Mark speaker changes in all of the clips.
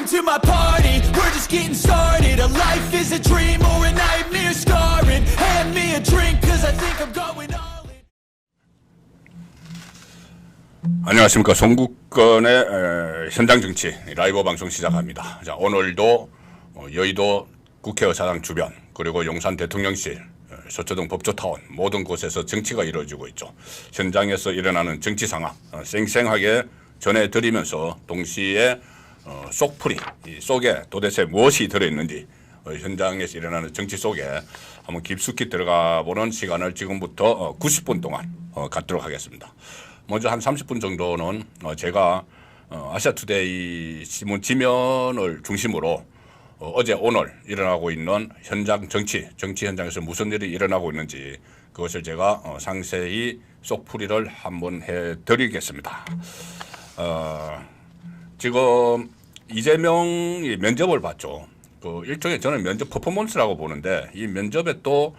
Speaker 1: Welcome to my party, we're just getting started. A life is a dream or a nightmare scarring. Hand me a drink cause I think I'm going all in.
Speaker 2: 안녕하십니까. 송국건의 현장정치 라이브 방송 시작합니다. 자, 오늘도 여의도 국회의사당 주변 그리고 용산 대통령실 서초동 법조타운 모든 곳에서 정치가 이루어지고 있죠. 현장에서 일어나는 정치 상황 생생하게 전해드리면서 동시에 속풀이 이 속에 도대체 무엇이 들어있는지 현장에서 일어나는 정치 속에 한번 깊숙이 들어가 보는 시간을 지금부터 90분 동안 갖도록 하겠습니다. 먼저 한 30분 정도는 제가 아시아투데이 신문 지면을 중심으로 어제 오늘 일어나고 있는 현장 정치 현장에서 무슨 일이 일어나고 있는지 그것을 제가 상세히 속풀이를 한번 해드리겠습니다. 지금 이재명이 면접을 봤죠. 그 일종의 저는 면접 퍼포먼스라고 보는데 이 면접에 또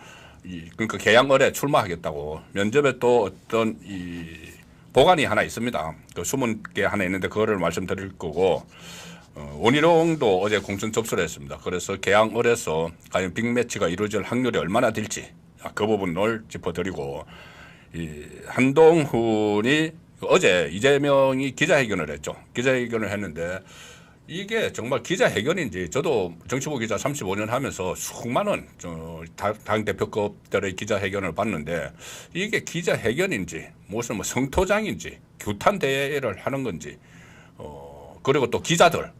Speaker 2: 그러니까 개항을에 출마하겠다고 면접에 또 어떤 이 보관이 하나 있습니다. 그 숨은 게 하나 있는데 그거를 말씀드릴 거고. 원희룡도 어제 공천 접수를 했습니다. 그래서 개항을에서 과연 빅매치가 이루어질 확률이 얼마나 될지 그 부분을 짚어드리고 이 한동훈이 어제 이재명이 기자회견을 했죠. 기자회견을 했는데 이게 정말 기자회견인지 저도 정치부 기자 35년 하면서 수많은 당대표급들의 기자회견을 봤는데 이게 기자회견인지 무슨 뭐 성토장인지 규탄대회를 하는 건지 그리고 또 기자들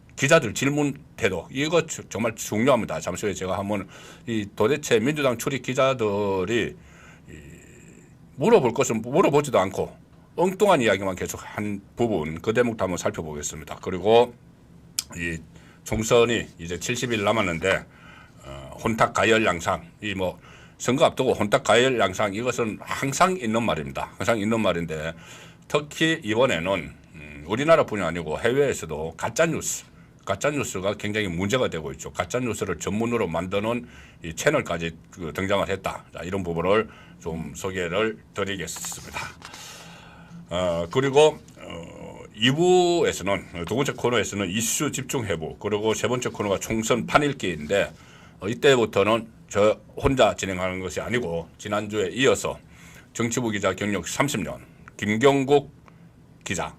Speaker 2: 질문 태도 이거 정말 중요합니다. 잠시 후에 제가 한번 이 도대체 민주당 출입 기자들이 물어볼 것은 물어보지도 않고 엉뚱한 이야기만 계속 한 부분 그 대목도 한번 살펴보겠습니다. 그리고 이 총선이 이제 70일 남았는데 혼탁 가열 양상 이 뭐 선거 앞두고 혼탁 가열 양상 이것은 항상 있는 말입니다. 항상 있는 말인데 특히 이번에는 우리나라뿐이 아니고 해외에서도 가짜뉴스가 굉장히 문제가 되고 있죠. 가짜뉴스를 전문으로 만드는 이 채널까지 등장을 했다. 자, 이런 부분을 좀 소개를 드리겠습니다. 그리고 2부에서는 두 번째 코너에서는 이슈 집중 회부 그리고 세 번째 코너가 총선 판읽기인데 이때부터는 저 혼자 진행하는 것이 아니고 지난주에 이어서 정치부 기자 경력 30년 김경국 기자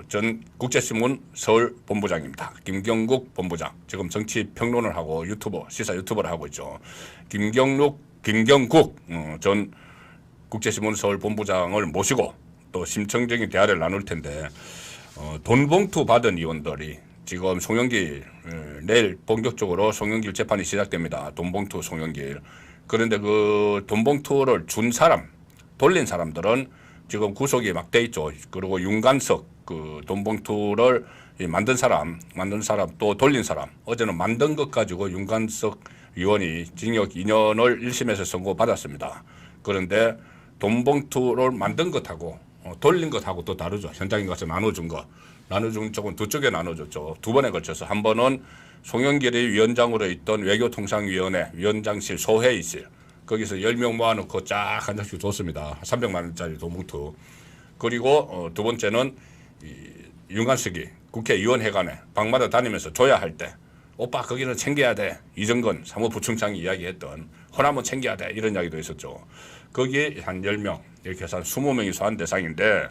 Speaker 2: 전 국제신문 서울 본부장입니다. 김경국 본부장 지금 정치 평론을 하고 시사 유튜버를 하고 있죠. 김경국 전 국제신문 서울 본부장을 모시고 또 심층적인 대화를 나눌 텐데 돈 봉투 받은 의원들이 지금 송영길 내일 본격적으로 송영길 재판이 시작됩니다. 돈 봉투 송영길. 그런데 그 돈 봉투를 준 사람 돌린 사람들은 지금 구속이 막 돼 있죠. 그리고 윤관석 그 돈 봉투를 만든 사람 또 돌린 사람 어제는 만든 것 가지고 윤관석 의원이 징역 2년을 1심에서 선고받았습니다. 그런데 돈 봉투를 만든 것하고 돌린 것하고 또 다르죠. 현장에 가서 나눠준 쪽은 두 쪽에 나눠줬죠. 두 번에 걸쳐서 한 번은 송영길이 위원장으로 있던 외교통상위원회 위원장실 소회의실 거기서 10명 모아놓고 쫙 한 장씩 줬습니다. 300만 원짜리 돈 봉투. 그리고 두 번째는 윤관석이 국회의원회관에 방마다 다니면서 줘야 할 때 오빠 거기는 챙겨야 돼. 이정건 사무부총장이 이야기했던 호남은 챙겨야 돼. 이런 이야기도 있었죠. 거기에 한 10명 이렇게 해서 한 20명이 소환 대상인데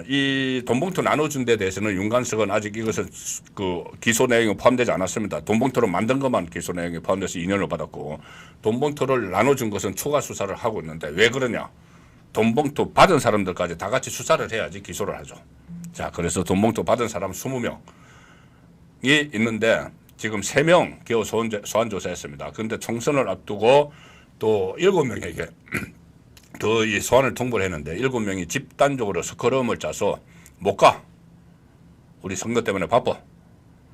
Speaker 2: 이 돈봉투 나눠준 데 대해서는 윤관석은 아직 이것은 그 기소 내용이 포함되지 않았습니다. 돈봉투를 만든 것만 기소 내용이 포함돼서 2년을 받았고 돈봉투를 나눠준 것은 추가 수사를 하고 있는데 왜 그러냐. 돈봉투 받은 사람들까지 다 같이 수사를 해야지 기소를 하죠. 자, 그래서 돈봉투 받은 사람 20명이 있는데 지금 3명 겨우 소환 조사했습니다. 그런데 총선을 앞두고 또 7명에게 더 이 소환을 통보를 했는데 7명이 집단적으로 스크럼을 짜서 못 가. 우리 선거 때문에 바빠.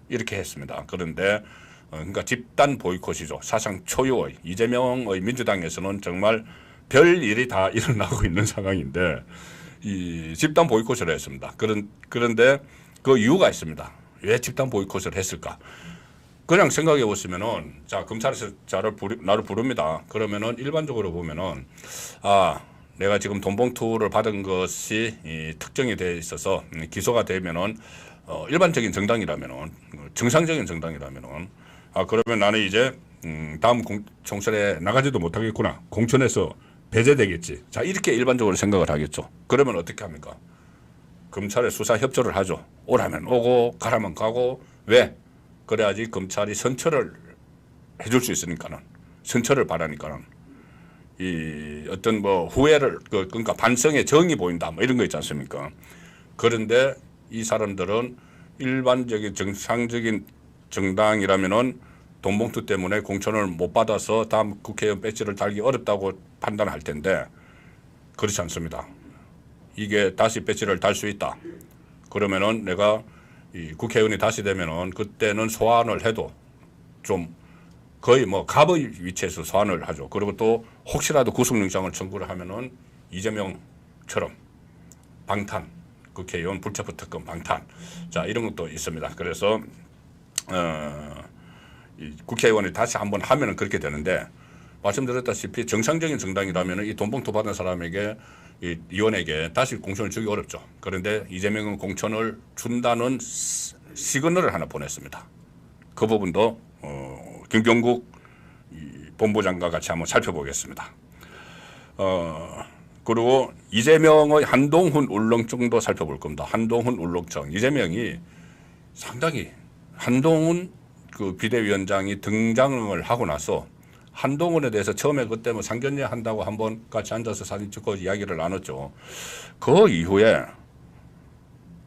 Speaker 2: 이렇게 했습니다. 그런데 그러니까 집단 보이콧이죠. 사상 초유의 이재명의 민주당에서는 정말 별 일이 다 일어나고 있는 상황인데 이 집단 보이콧을 했습니다. 그런데 그 이유가 있습니다. 왜 집단 보이콧을 했을까? 그냥 생각해 보시면은 자 검찰에서 나를 부릅니다. 그러면은 일반적으로 보면은 내가 지금 돈 봉투를 받은 것이 특정이 돼 있어서 기소가 되면은 일반적인 정당이라면은 정상적인 정당이라면은 그러면 나는 이제 다음 총선에 나가지도 못하겠구나. 공천에서 배제되겠지. 자, 이렇게 일반적으로 생각을 하겠죠. 그러면 어떻게 합니까? 검찰에 수사 협조를 하죠. 오라면 오고 가라면 가고. 왜? 그래야지 검찰이 선처를 해줄 수 있으니까는, 선처를 바라니까는, 이 어떤 뭐 후회를 그러니까 반성의 정이 보인다 뭐 이런 거 있지 않습니까? 그런데 이 사람들은 일반적인 정상적인 정당이라면은 돈봉투 때문에 공천을 못 받아서 다음 국회의원 배지를 달기 어렵다고 판단할 텐데 그렇지 않습니다. 이게 다시 배지를 달 수 있다. 그러면은 내가 이 국회의원이 다시 되면은 그때는 소환을 해도 좀 거의 뭐 갑의 위치에서 소환을 하죠. 그리고 또 혹시라도 구속영장을 청구를 하면은 이재명처럼 방탄, 국회의원 불체포 특권 방탄. 자, 이런 것도 있습니다. 그래서 이 국회의원이 다시 한번 하면은 그렇게 되는데, 말씀드렸다시피 정상적인 정당이라면은 이 돈봉투 받은 사람에게 이 의원에게 다시 공천을 주기 어렵죠. 그런데 이재명은 공천을 준다는 시그널을 하나 보냈습니다. 그 부분도 김경국 본부장과 같이 한번 살펴보겠습니다. 그리고 이재명의 한동훈 울렁증도 살펴볼 겁니다. 한동훈 울렁증. 이재명이 상당히 한동훈 그 비대위원장이 등장을 하고 나서 한동훈에 대해서 처음에 그때 뭐 상견례 한다고 한번 같이 앉아서 사진 찍고 이야기를 나눴죠. 그 이후에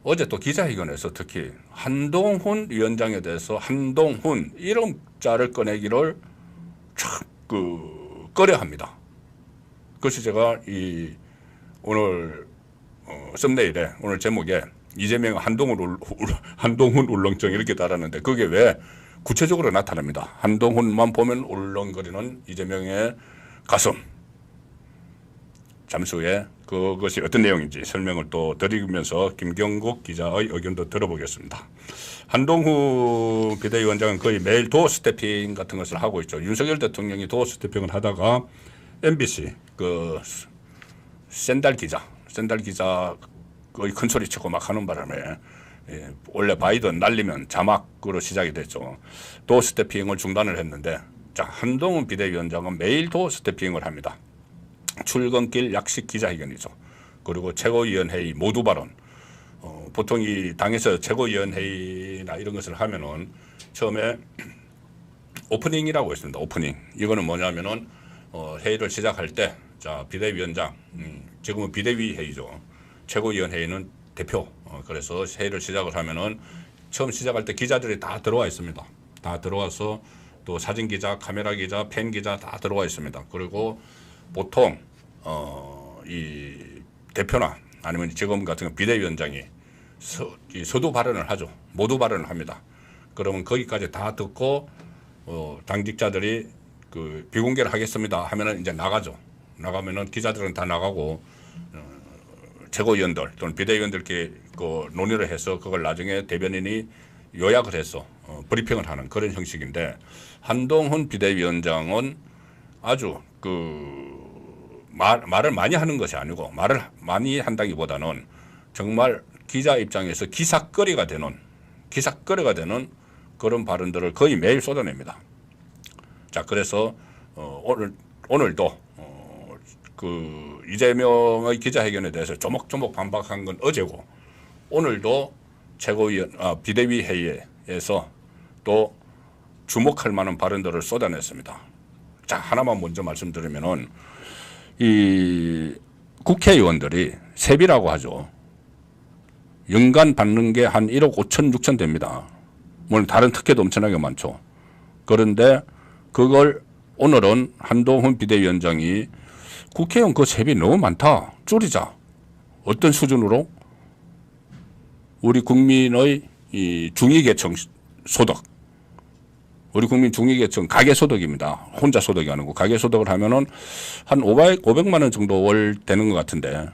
Speaker 2: 어제 또 기자회견에서 특히 한동훈 위원장에 대해서 한동훈 이름자를 꺼내기를 참 꺼려합니다. 그것이 제가 이 오늘 썸네일에 오늘 제목에 이재명 한동훈 울렁증 이렇게 달았는데 그게 왜 구체적으로 나타납니다. 한동훈만 보면 울렁거리는 이재명의 가슴. 잠시 후에 그것이 어떤 내용인지 설명을 또 드리면서 김경국 기자의 의견도 들어보겠습니다. 한동훈 비대위원장은 거의 매일 도어 스태핑 같은 것을 하고 있죠. 윤석열 대통령이 도어 스태핑을 하다가 MBC 그 샌달 기자 거의 큰 소리 치고 막 하는 바람에 원래 바이든 날리면 자막으로 시작이 됐죠. 도어 스태핑을 중단을 했는데, 자, 한동훈 비대위원장은 매일 도어 스태핑을 합니다. 출근길 약식 기자회견이죠. 그리고 최고위원회의 모두 발언. 보통 이 당에서 최고위원회의나 이런 것을 하면은 처음에 오프닝이라고 있습니다. 오프닝. 이거는 뭐냐면은 회의를 시작할 때, 자, 비대위원장, 지금은 비대위 회의죠. 최고위원회의는 대표. 그래서 회의를 시작을 하면은 처음 시작할 때 기자들이 다 들어와 있습니다. 다 들어와서 또 사진 기자, 카메라 기자, 팬 기자 다 들어와 있습니다. 그리고 보통 이 대표나 아니면 지금 같은 비대위원장이 서두 발언을 하죠. 모두 발언을 합니다. 그러면 거기까지 다 듣고 당직자들이 그 비공개를 하겠습니다 하면은 이제 나가죠. 나가면은 기자들은 다 나가고 최고위원들 또는 비대위원들께 그 논의를 해서 그걸 나중에 대변인이 요약을 해서 브리핑을 하는 그런 형식인데, 한동훈 비대위원장은 아주 말을 많이 하는 것이 아니고, 말을 많이 한다기보다는 정말 기자 입장에서 기사거리가 되는 그런 발언들을 거의 매일 쏟아냅니다. 자, 그래서 오늘도 그 이재명의 기자회견에 대해서 조목조목 반박한 건 어제고, 오늘도 비대위 회의에서 또 주목할 만한 발언들을 쏟아냈습니다. 자, 하나만 먼저 말씀드리면은 이 국회의원들이 세비라고 하죠. 연간 받는 게 한 1억 5천 6천 됩니다. 물론 다른 특혜도 엄청나게 많죠. 그런데 그걸 오늘은 한동훈 비대위원장이 국회의원 그 세비 너무 많다. 줄이자. 어떤 수준으로? 우리 국민의 이 중위계층 소득. 우리 국민 중위계층 가계소득입니다. 혼자 소득이 아니고 가계소득을 하면은 한 500만 원 정도 월 되는 것 같은데,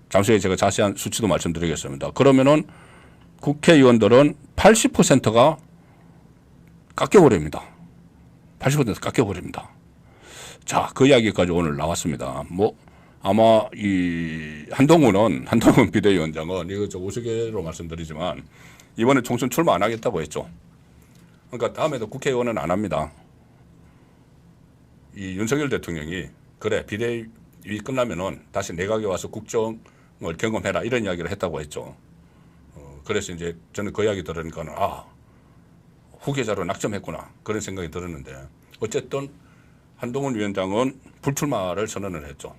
Speaker 2: 잠시 후에 제가 자세한 수치도 말씀드리겠습니다. 그러면은 국회의원들은 80%가 깎여버립니다. 80% 깎여버립니다. 자, 그 이야기까지 오늘 나왔습니다. 뭐 아마 이 한동훈 비대위원장은 이거 좀 우스개로 말씀드리지만 이번에 총선 출마 안 하겠다고 했죠. 그러니까 다음에도 국회의원은 안 합니다. 이 윤석열 대통령이 그래 비대위 끝나면은 다시 내각에 와서 국정을 경험해라 이런 이야기를 했다고 했죠. 그래서 이제 저는 그 이야기 들으니까는 후계자로 낙점했구나 그런 생각이 들었는데 어쨌든 한동훈 위원장은 불출마를 선언을 했죠.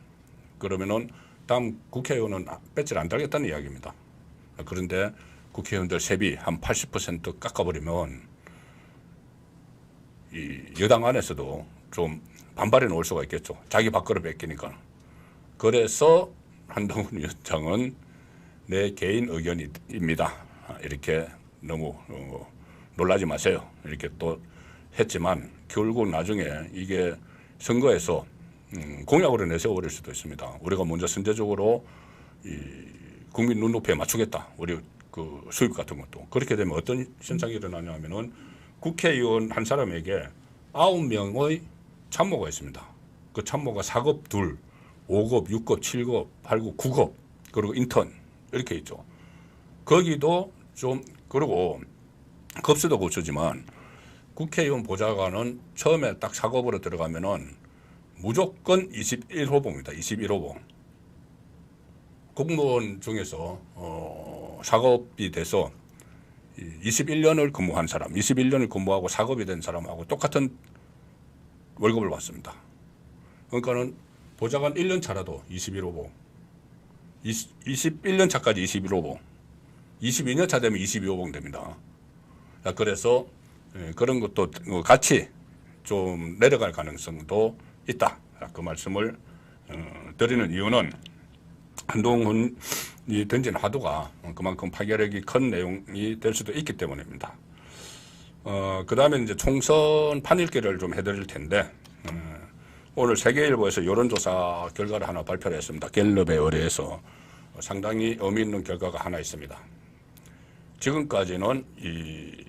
Speaker 2: 그러면은 다음 국회의원은 배지를 안 달겠다는 이야기입니다. 그런데 국회의원들 세비 한 80% 깎아버리면 이 여당 안에서도 좀 반발이 나올 수가 있겠죠. 자기 밥그릇 뺏기니까. 그래서 한동훈 위원장은 내 개인 의견입니다. 이렇게 너무 놀라지 마세요. 이렇게 또 했지만 결국 나중에 이게 선거에서 공약으로 내세워버릴 수도 있습니다. 우리가 먼저 선제적으로 이 국민 눈높이에 맞추겠다. 우리 그 수입 같은 것도. 그렇게 되면 어떤 현상이 일어나냐 하면은 국회의원 한 사람에게 9명의 참모가 있습니다. 그 참모가 4급 2, 5급, 6급, 7급, 8급, 9급, 그리고 인턴 이렇게 있죠. 거기도 좀 그리고 급수도 고추지만 국회의원 보좌관은 처음에 딱 4급으로 들어가면은 무조건 21호봉입니다. 21호봉. 공무원 중에서 4급이 돼서 21년을 근무한 사람, 21년을 근무하고 4급이 된 사람하고 똑같은 월급을 받습니다. 그러니까는 보좌관 1년 차라도 21호봉, 21년 차까지 21호봉, 22년 차 되면 22호봉 됩니다. 그래서 그런 것도 같이 좀 내려갈 가능성도 있다. 그 말씀을 드리는 이유는 한동훈이 던진 화두가 그만큼 파괴력이 큰 내용이 될 수도 있기 때문입니다. 그 다음에 이제 총선 판읽기를 좀 해드릴 텐데, 오늘 세계일보에서 여론조사 결과를 하나 발표를 했습니다. 갤럽에 의뢰해서 상당히 의미 있는 결과가 하나 있습니다. 지금까지는 이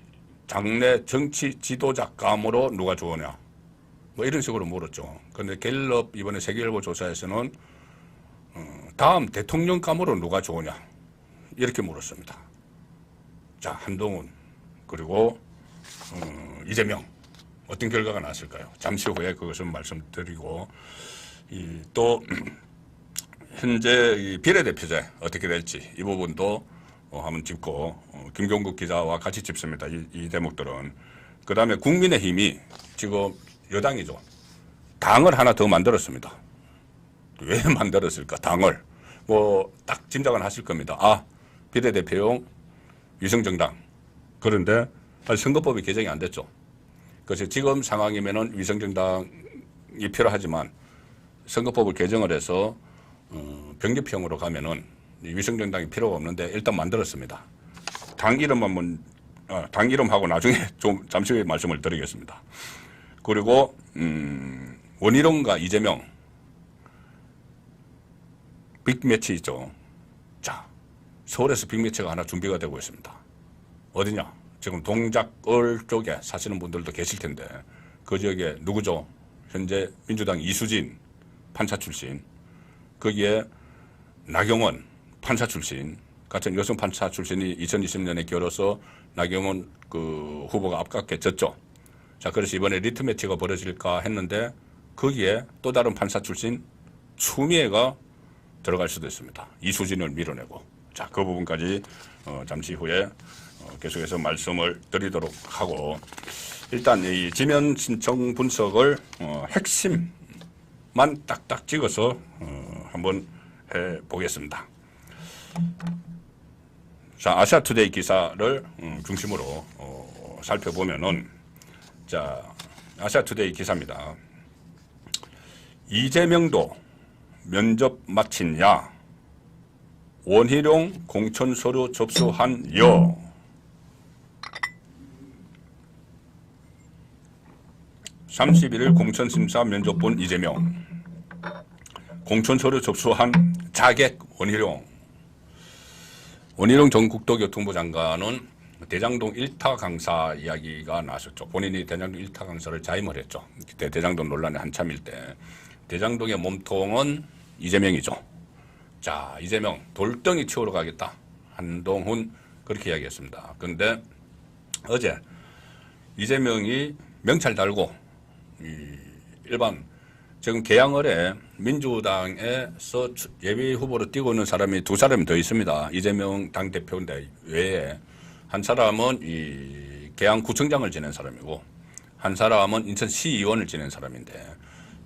Speaker 2: 장래 정치 지도자감으로 누가 좋으냐, 뭐 이런 식으로 물었죠. 그런데 갤럽 이번에 세계일보 조사에서는 다음 대통령감으로 누가 좋으냐 이렇게 물었습니다. 자, 한동훈 그리고 이재명 어떤 결과가 나왔을까요? 잠시 후에 그것을 말씀드리고 또 현재 이 비례대표제 어떻게 될지 이 부분도 한번 짚고 김경국 기자와 같이 짚습니다. 이 대목들은. 그 다음에 국민의힘이 지금 여당이죠. 당을 하나 더 만들었습니다. 왜 만들었을까? 당을. 뭐 딱 짐작은 하실 겁니다. 비례대표용 위성정당. 그런데 아직 선거법이 개정이 안 됐죠. 그래서 지금 상황이면은 위성정당이 필요하지만 선거법을 개정을 해서 병립형으로 가면은 위성정당이 필요가 없는데 일단 만들었습니다. 당 이름하고 나중에 좀 잠시 후에 말씀을 드리겠습니다. 그리고 원희룡과 이재명 빅매치 있죠. 자, 서울에서 빅매치가 하나 준비가 되고 있습니다. 어디냐? 지금 동작을 쪽에 사시는 분들도 계실 텐데 그 지역에 누구죠? 현재 민주당 이수진 판사 출신, 거기에 나경원 판사 출신, 같은 여성 판사 출신이 2020년에 결어서 나경원 그 후보가 아깝게 졌죠. 자, 그래서 이번에 리트 매치가 벌어질까 했는데 거기에 또 다른 판사 출신 추미애가 들어갈 수도 있습니다. 이수진을 밀어내고. 자, 그 부분까지 잠시 후에 계속해서 말씀을 드리도록 하고, 일단 이 지면 신청 분석을 핵심만 딱딱 찍어서 한번 해 보겠습니다. 자, 아시아투데이 기사를 중심으로 살펴보면은, 자, 아시아투데이 기사입니다. 이재명도 면접 마친 야, 원희룡 공천서류 접수한 여. (31일) 공천심사 면접 본 이재명, 공천서류 접수한 자객 원희룡. 원희룡 전 국토교통부 장관은 대장동 1타 강사 이야기가 나왔었죠. 본인이 대장동 1타 강사를 자임을 했죠. 그때 대장동 논란이 한참일 때 대장동의 몸통은 이재명이죠. 자, 이재명 돌덩이 치우러 가겠다. 한동훈 그렇게 이야기했습니다. 그런데 어제 이재명이 명찰 달고 일반 지금 개항을에 민주당에서 예비 후보로 뛰고 있는 사람이 두 사람이 더 있습니다. 이재명 당대표인데 외에 한 사람은 이 계양구청장을 지낸 사람이고 한 사람은 인천시의원을 지낸 사람인데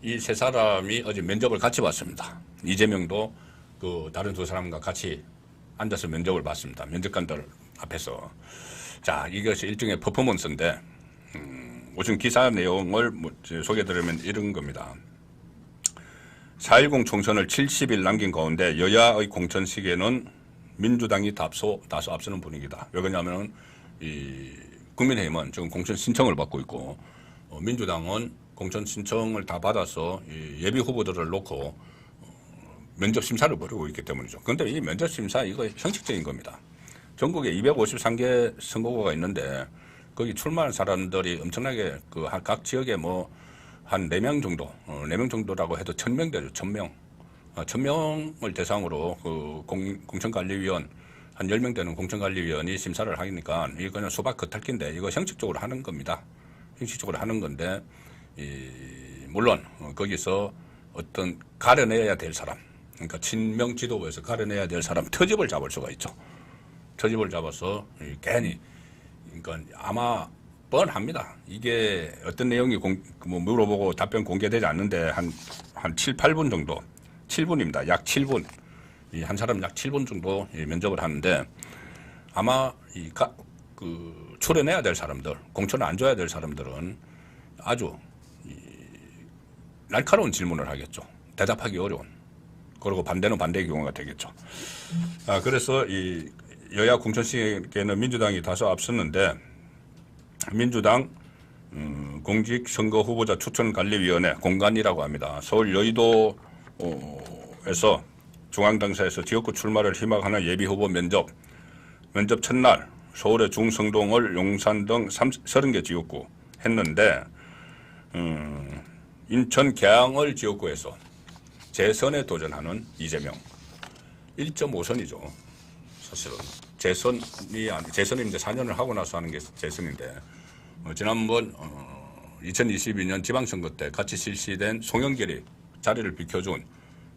Speaker 2: 이 세 사람이 어제 면접을 같이 봤습니다. 이재명도 그 다른 두 사람과 같이 앉아서 면접을 봤습니다. 면접관들 앞에서. 자, 이것이 일종의 퍼포먼스인데 우선 기사 내용을 소개해드리면 이런 겁니다. 4.10 총선을 70일 남긴 가운데 여야의 공천 시기에는 민주당이 다소 앞서는 분위기다. 왜 그러냐면은 이 국민의힘은 지금 공천 신청을 받고 있고 민주당은 공천 신청을 다 받아서 이 예비 후보들을 놓고 면접 심사를 벌이고 있기 때문이죠. 그런데 이 면접 심사 이거 형식적인 겁니다. 전국에 253개 선거구가 있는데 거기 출마한 사람들이 엄청나게 그 각 지역에 뭐 한 4명 정도, 4명 정도라고 해도 1000명 되죠. 1000명. 1000명을 대상으로 그 공천관리위원 한 10명 되는 공천관리위원이 심사를 하니까 이거 그냥 수박 겉핥기인데 이거 형식적으로 하는 겁니다. 형식적으로 하는 건데 물론 거기서 어떤 가려내야 될 사람, 그러니까 친명 지도부에서 가려내야 될 사람 터집을 잡을 수가 있죠. 터집을 잡아서 괜히 그러니까 아마 뻔합니다. 이게 어떤 내용이 뭐 물어보고 답변 공개되지 않는데 한 7, 8분 정도, 7분입니다. 약 7분. 이 한 사람 약 7분 정도 면접을 하는데 아마 그 출연해야 될 사람들, 공천을 안 줘야 될 사람들은 아주 날카로운 질문을 하겠죠. 대답하기 어려운. 그리고 반대는 반대의 경우가 되겠죠. 그래서 이 여야 공천 시기에는 민주당이 다소 앞섰는데 민주당 공직선거후보자 추천관리위원회 공관이라고 합니다. 서울 여의도에서 중앙당사에서 지역구 출마를 희망하는 예비후보 면접 첫날 서울의 중성동을 용산 등 30개 지역구 했는데 인천 계양을 지역구에서 재선에 도전하는 이재명 1.5선이죠. 사실은 재선이 이제 4년을 하고 나서 하는 게 재선인데 지난번 2022년 지방선거 때 같이 실시된 송영길이 자리를 비켜준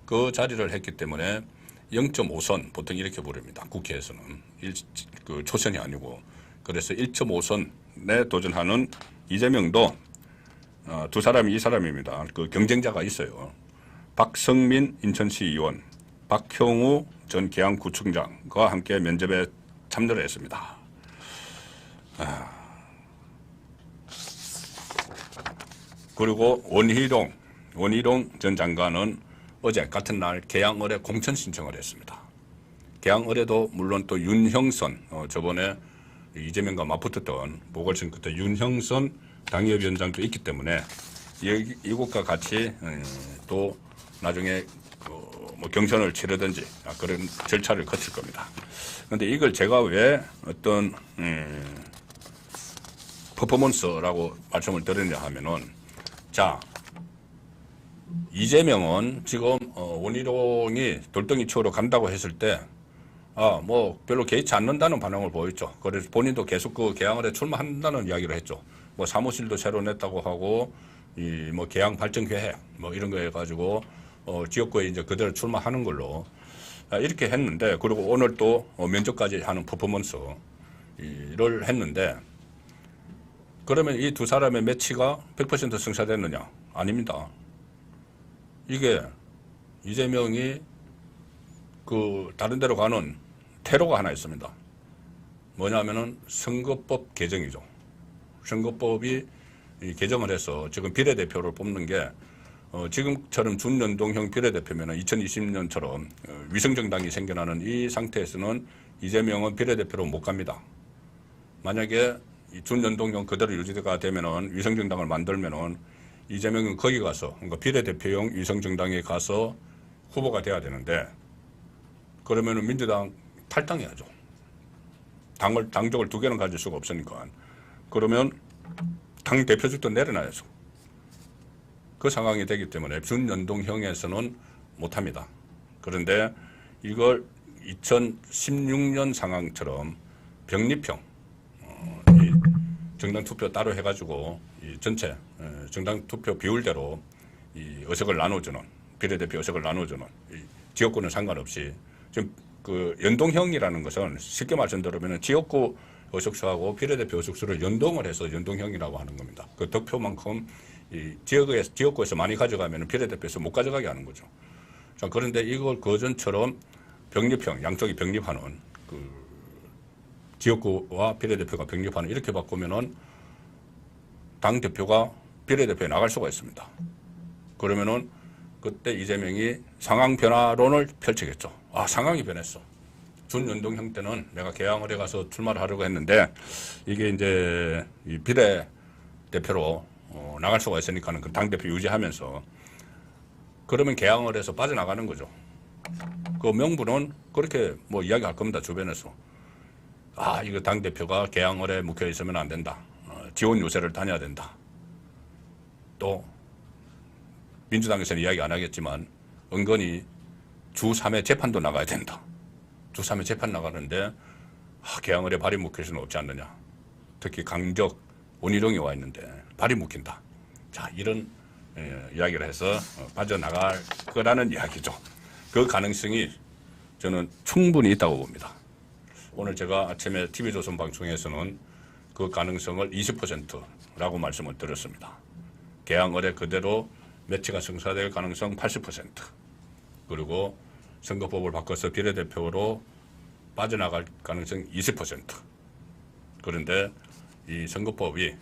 Speaker 2: 그 자리를 했기 때문에 0.5선 보통 이렇게 부릅니다. 국회에서는 그 초선이 아니고 그래서 1.5선에 도전하는 이재명도 두 사람이 이 사람입니다. 그 경쟁자가 있어요. 박성민 인천시의원, 박형우 전 계양구청장과 함께 면접에 참여를 했습니다. 그리고 원희룡 전 장관은 어제 같은 날 계양을에 공천 신청을 했습니다. 계양을에도 물론 또 윤형선 저번에 이재명과 맞붙었던 보궐선거 때 윤형선 당협위원장도 있기 때문에 이곳과 같이 또 나중에 뭐 경선을 치르든지 그런 절차를 거칠 겁니다. 그런데 이걸 제가 왜 어떤 퍼포먼스라고 말씀을 드리냐 하면은 자 이재명은 지금 원희룡이 돌덩이 치우러 간다고 했을 때 뭐 별로 개의치 않는다는 반응을 보였죠. 그래서 본인도 계속 그 계양을에 출마한다는 이야기를 했죠. 뭐 사무실도 새로 냈다고 하고 뭐 계양 발전 계획 뭐 이런 거 해가지고 지역구에 이제 그대로 출마하는 걸로 이렇게 했는데 그리고 오늘 또 면접까지 하는 퍼포먼스를 했는데 그러면 이 두 사람의 매치가 100% 성사됐느냐? 아닙니다. 이게 이재명이 그 다른 데로 가는 테러가 하나 있습니다. 뭐냐면은 선거법 개정이죠. 선거법이 개정을 해서 지금 비례대표를 뽑는 게 지금처럼 준연동형 비례대표면 2020년처럼 위성정당이 생겨나는 이 상태에서는 이재명은 비례대표로 못 갑니다. 만약에 준연동형 그대로 유지가 되면은 위성정당을 만들면은 이재명은 거기 가서 그러니까 비례대표용 위성정당에 가서 후보가 돼야 되는데 그러면은 민주당 탈당해야죠. 당적을 2개는 가질 수가 없으니까. 그러면 당 대표직도 내려놔야죠. 그 상황이 되기 때문에 준연동형에서는 못합니다. 그런데 이걸 2016년 상황처럼 병립형 이 정당 투표 따로 해가지고 이 전체 정당 투표 비율대로 이 의석을 나눠주는 비례대표 의석을 나눠주는 이 지역구는 상관없이 지금 그 연동형이라는 것은 쉽게 말씀드리면 지역구 의석수하고 비례대표 의석수를 연동을 해서 연동형이라고 하는 겁니다. 그 득표만큼 이 지역구에서 많이 가져가면 비례대표에서 못 가져가게 하는 거죠. 자, 그런데 이걸 그전처럼 병립형, 양쪽이 병립하는 그 지역구와 비례대표가 병립하는 이렇게 바꾸면은 당 대표가 비례대표에 나갈 수가 있습니다. 그러면은 그때 이재명이 상황 변화론을 펼치겠죠. 아, 상황이 변했어. 준연동형 때는 내가 개항을해 가서 출마를 하려고 했는데 이게 이제 이 비례대표로 나갈 수가 있으니까는 그 당대표 유지하면서 그러면 개항을 해서 빠져나가는 거죠. 그 명분은 그렇게 뭐 이야기할 겁니다. 주변에서. 아, 이거 당대표가 개항을에 묵혀 있으면 안 된다. 지원 요새를 다녀야 된다. 또 민주당에서는 이야기 안 하겠지만 은근히 주 3회 재판도 나가야 된다. 주 3회 재판 나가는데 개항을에 발이 묵힐 수는 없지 않느냐. 특히 강적 원희룡이 와 있는데 발이 묵힌다. 자, 이런 이야기를 해서 빠져나갈 거라는 이야기죠. 그 가능성이 저는 충분히 있다고 봅니다. 오늘 제가 아침에 TV조선 방송에서는 그 가능성을 20%라고 말씀을 드렸습니다. 개항을에 그대로 매치가 성사될 가능성 80%, 그리고 선거법을 바꿔서 비례대표로 빠져나갈 가능성 20%. 그런데 이 선거법이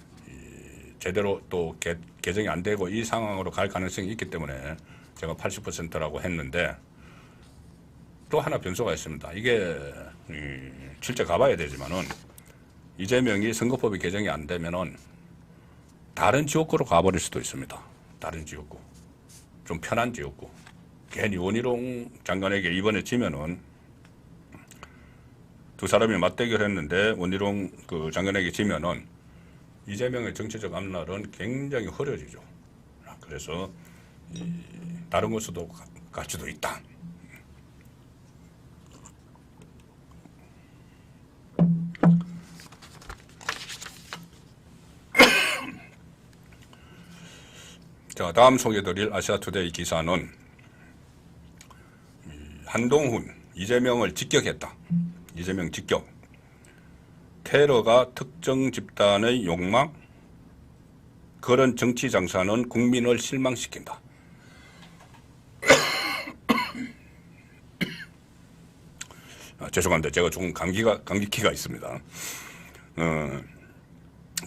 Speaker 2: 제대로 또 개정이 안 되고 이 상황으로 갈 가능성이 있기 때문에 제가 80%라고 했는데 또 하나 변수가 있습니다. 이게 실제 가봐야 되지만은 이재명이 선거법이 개정이 안 되면은 다른 지역구로 가버릴 수도 있습니다. 다른 지역구. 좀 편한 지역구. 괜히 원희룡 장관에게 이번에 지면은 두 사람이 맞대결했는데 원희룡 그 장관에게 지면은 이재명의 정치적 앞날은 굉장히 흐려지죠. 그래서 다른 곳으로 갈 수도 있다. 자, 다음 소개드릴 아시아투데이 기사는 한동훈, 이재명을 직격했다. 이재명 직격. 테러가 특정 집단의 욕망, 그런 정치 장사는 국민을 실망시킨다. 죄송합니다. 제가 조금 감기기가 있습니다.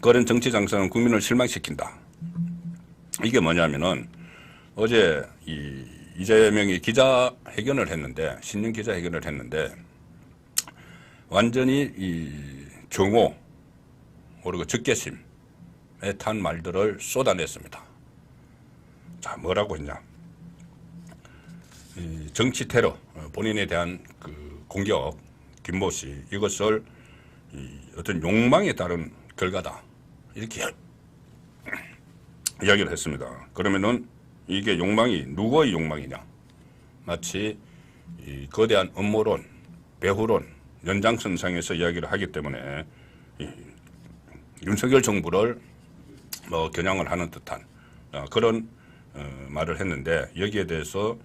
Speaker 2: 그런 정치 장사는 국민을 실망시킨다. 이게 뭐냐면은 어제 이재명이 기자회견을 했는데, 신년 기자회견을 했는데 완전히 이 경호 그리고 적개심에 탄 말들을 쏟아냈습니다. 자, 뭐라고 했냐? 이 정치 테러, 본인에 대한 그 공격, 김모 씨, 이것을 어떤 욕망에 따른 결과다. 이렇게 이야기를 했습니다. 그러면은 이게 욕망이 누구의 욕망이냐? 마치 이 거대한 음모론, 배후론, 연장선상에서 이야기를 하기 때문에 윤석열 정부를 뭐 겨냥을 하는 듯한 그런 말을 했는데, 여기에 대해서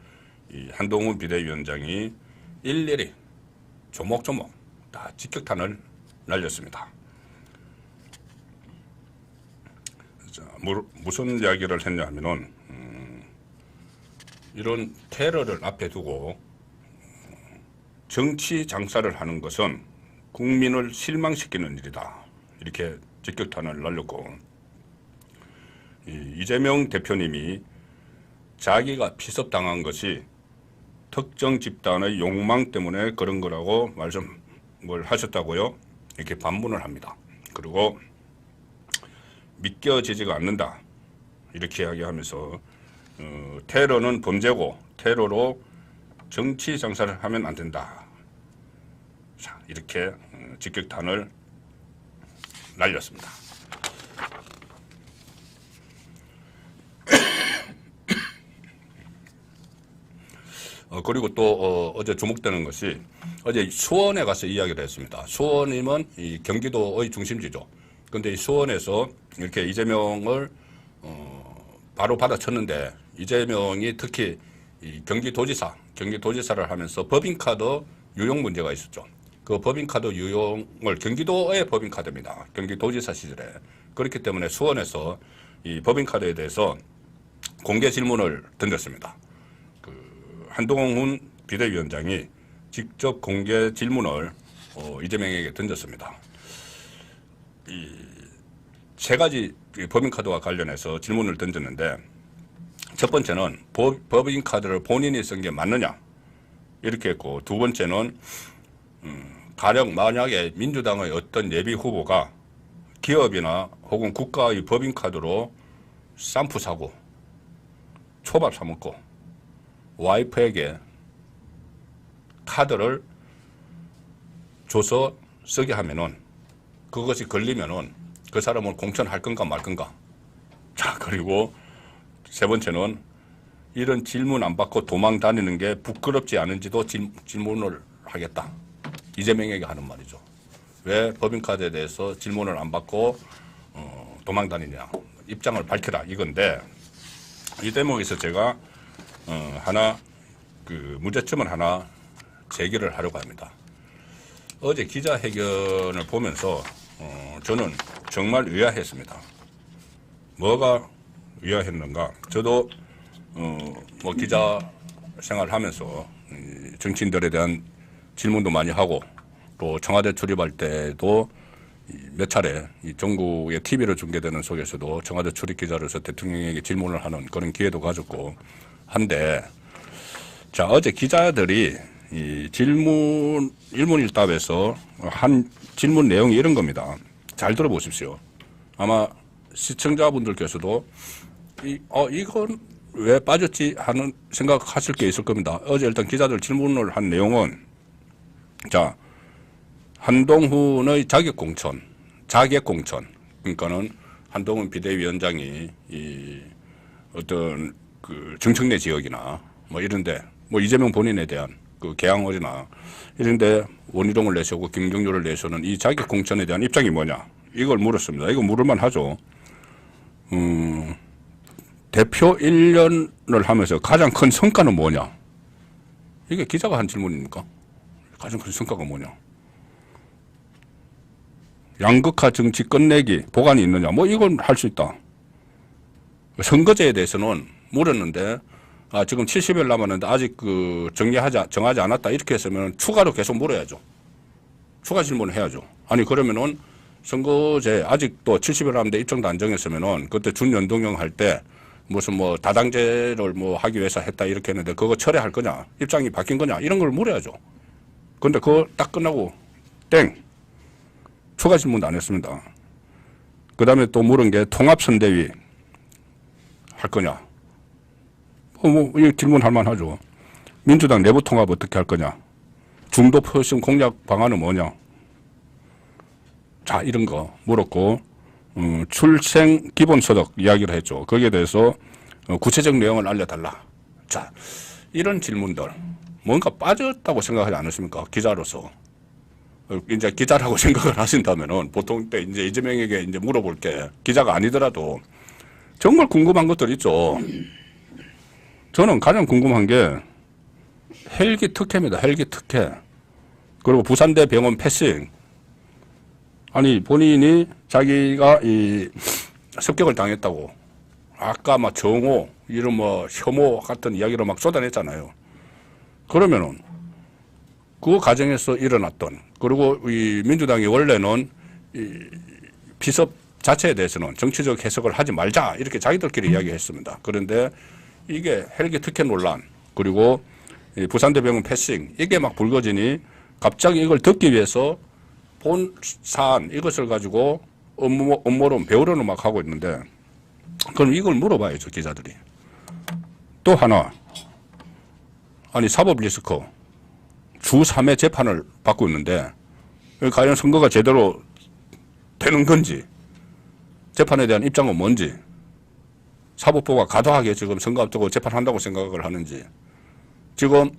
Speaker 2: 이 한동훈 비대위원장이 일일이 조목조목 다 직격탄을 날렸습니다. 자, 무슨 이야기를 했냐 하면은 이런 테러를 앞에 두고 정치 장사를 하는 것은 국민을 실망시키는 일이다. 이렇게 직격탄을 날렸고, 이재명 대표님이 자기가 피섭당한 것이 특정 집단의 욕망 때문에 그런 거라고 말씀을 하셨다고요. 이렇게 반문을 합니다. 그리고 믿겨지지가 않는다. 이렇게 이야기하면서 테러는 범죄고 테러로 정치 장사를 하면 안 된다. 자, 이렇게 직격탄을 날렸습니다. 그리고 또 어제 주목되는 것이 어제 수원에 가서 이야기를 했습니다. 수원이면 이 경기도의 중심지죠. 그런데 이 수원에서 이렇게 이재명을 바로 받아쳤는데 이재명이 특히 이 경기도지사를 하면서 법인카드 유용 문제가 있었죠. 그 법인카드 유용을 경기도의 법인카드입니다. 경기도지사 시절에. 그렇기 때문에 수원에서 이 법인카드에 대해서 공개 질문을 던졌습니다. 한동훈 비대위원장이 직접 공개 질문을 이재명에게 던졌습니다. 이 세 가지 법인카드와 관련해서 질문을 던졌는데 첫 번째는 법인카드를 본인이 쓴 게 맞느냐 이렇게 했고 두 번째는 가령 만약에 민주당의 어떤 예비 후보가 기업이나 혹은 국가의 법인카드로 쌈프 사고 초밥 사 먹고 와이프에게 카드를 줘서 쓰게 하면은 그것이 걸리면은 그 사람을 공천할 건가 말 건가. 자, 그리고 세 번째는 이런 질문 안 받고 도망 다니는 게 부끄럽지 않은지도 질문을 하겠다. 이재명에게 하는 말이죠. 왜 법인카드에 대해서 질문을 안 받고 도망 다니냐. 입장을 밝혀라 이건데 이 대목에서 제가 하나 문제점을 하나 제기를 하려고 합니다. 어제 기자회견을 보면서 저는 정말 의아했습니다. 뭐가 의아했는가? 저도 뭐 기자 생활하면서 정치인들에 대한 질문도 많이 하고 또 청와대 출입할 때도 몇 차례 이 전국의 TV로 중계되는 속에서도 청와대 출입 기자로서 대통령에게 질문을 하는 그런 기회도 가졌고 한데 자 어제 기자들이 이 일문일답에서 한 질문 내용이 이런 겁니다. 잘 들어보십시오. 아마 시청자분들께서도 이건 왜 빠졌지 하는 생각하실 게 있을 겁니다. 어제 일단 기자들 질문을 한 내용은 자 한동훈의 자객공천 그러니까는 한동훈 비대위원장이 이 어떤 그 정청래 지역이나 뭐 이런데 뭐 이재명 본인에 대한 그 개항을이나 이런데 원희룡을 내세우고 김경률을 내세우는 이 자객공천에 대한 입장이 뭐냐 이걸 물었습니다. 이거 물을만 하죠. 대표 1년을 하면서 가장 큰 성과는 뭐냐? 이게 기자가 한 질문입니까? 가장 큰 성과가 뭐냐? 양극화 정치 끝내기 보관이 있느냐? 뭐 이건 할 수 있다. 선거제에 대해서는 물었는데 지금 70일 남았는데 아직 정하지 않았다 이렇게 했으면 추가로 계속 물어야죠. 추가 질문을 해야죠. 아니 그러면은 선거제 아직도 70일 남았는데 입장도 안 정했으면은 그때 준연동형 할 때 무슨 뭐 다당제를 뭐 하기 위해서 했다 이렇게 했는데 그거 철회할 거냐 입장이 바뀐 거냐 이런 걸 물어야죠. 근데 그거 딱 끝나고 땡 추가 질문도 안 했습니다. 그 다음에 또 물은 게 통합선대위 할 거냐 이 질문할 만하죠. 민주당 내부 통합 어떻게 할 거냐 중도 표심 공략 방안은 뭐냐 자 이런 거 물었고 출생 기본소득 이야기를 했죠. 거기에 대해서 구체적 내용을 알려달라. 자 이런 질문들 뭔가 빠졌다고 생각하지 않으십니까? 기자로서 이제 기자라고 생각을 하신다면은 보통 때 이제 이재명에게 이제 물어볼 게 기자가 아니더라도 정말 궁금한 것들 있죠. 저는 가장 궁금한 게 헬기 특혜입니다. 헬기 특혜. 그리고 부산대 병원 패싱. 아니 본인이 자기가 이 습격을 당했다고 아까 막 정오 이런 뭐 혐오 같은 이야기를 막 쏟아냈잖아요. 그러면은 그 과정에서 일어났던 그리고 이 민주당이 원래는 이 비섭 자체에 대해서는 정치적 해석을 하지 말자 이렇게 자기들끼리 이야기했습니다. 그런데 이게 헬기 특혜 논란 그리고 이 부산대병원 패싱 이게 막 불거지니 갑자기 이걸 듣기 위해서 본 사안 이것을 가지고 업무론 배우로는 막 하고 있는데 그럼 이걸 물어봐야죠 기자들이. 또 하나 아니 사법 리스크 주 3회 재판을 받고 있는데 과연 선거가 제대로 되는 건지 재판에 대한 입장은 뭔지 사법부가 과도하게 지금 선거 앞두고 재판한다고 생각을 하는지 지금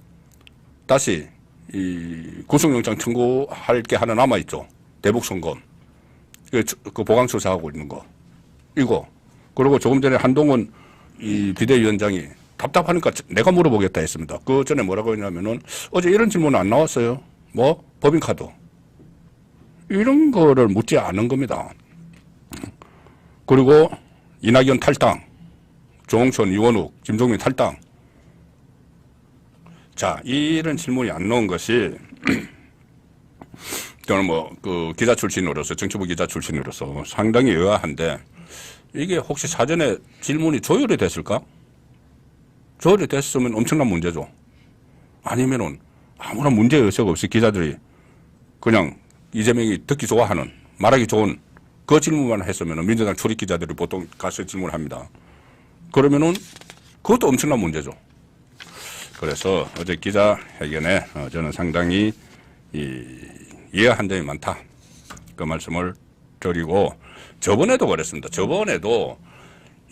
Speaker 2: 다시 이 구속영장 청구할 게 하나 남아있죠. 대북송금. 그 보강수사하고 있는 거. 이거. 그리고 조금 전에 한동훈 이 비대위원장이 답답하니까 내가 물어보겠다 했습니다. 그 전에 뭐라고 했냐면은 어제 이런 질문 안 나왔어요. 뭐? 법인카드. 이런 거를 묻지 않은 겁니다. 그리고 이낙연 탈당. 조홍천, 이원욱, 김종민 탈당. 자, 이런 질문이 안 나온 것이 저는 뭐 그 기자 출신으로서 정치부 기자 출신으로서 상당히 의아한데 이게 혹시 사전에 질문이 조율이 됐을까? 조율이 됐으면 엄청난 문제죠. 아니면은 아무런 문제 의식 없이 기자들이 그냥 이재명이 듣기 좋아하는 말하기 좋은 그 질문만 했으면 민주당 출입 기자들이 보통 가서 질문합니다. 그러면은 그것도 엄청난 문제죠. 그래서 어제 기자회견에 저는 상당히 이해한 점이 많다. 그 말씀을 드리고 저번에도 그랬습니다. 저번에도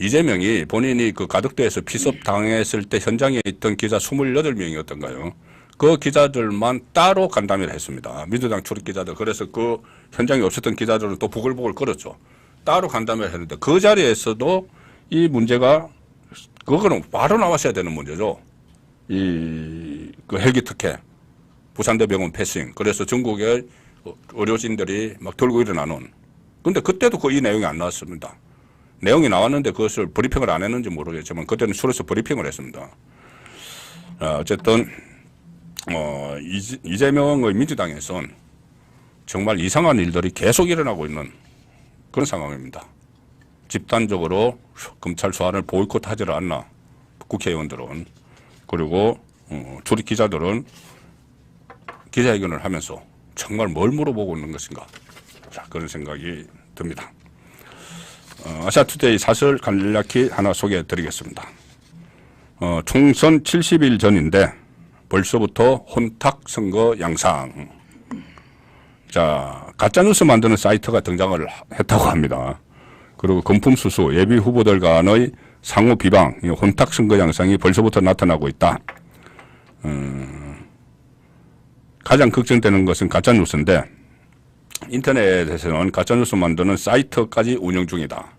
Speaker 2: 이재명이 본인이 그 가덕도에서 피습 당했을 때 현장에 있던 기자 28명이었던가요. 그 기자들만 따로 간담회를 했습니다. 민주당 출입 기자들. 그래서 그 현장에 없었던 기자들은 또 부글부글 끓었죠. 따로 간담회를 했는데 그 자리에서도 이 문제가 그거는 바로 나왔어야 되는 문제죠. 그 헬기 특혜, 부산대병원 패싱. 그래서 전국의 의료진들이 막 들고 일어나는. 근데 그때도 이 내용이 안 나왔습니다. 내용이 나왔는데 그것을 브리핑을 안 했는지 모르겠지만 그때는 술에서 브리핑을 했습니다. 어쨌든 이재명의 민주당에선 정말 이상한 일들이 계속 일어나고 있는 그런 상황입니다. 집단적으로 검찰 수사를 보이콧하지를 않나 국회의원들은. 그리고 출입 기자들은 기자회견을 하면서 정말 뭘 물어보고 있는 것인가. 자, 그런 생각이 듭니다. 아시아투데이 사설 간략히 하나 소개해 드리겠습니다. 총선 70일 전인데 벌써부터 혼탁 선거 양상. 자, 가짜뉴스 만드는 사이트가 등장을 했다고 합니다. 그리고 금품수수 예비 후보들 간의 상호 비방, 혼탁 선거 양상이 벌써부터 나타나고 있다. 가장 걱정되는 것은 가짜뉴스인데 인터넷에서는 가짜뉴스 만드는 사이트까지 운영 중이다.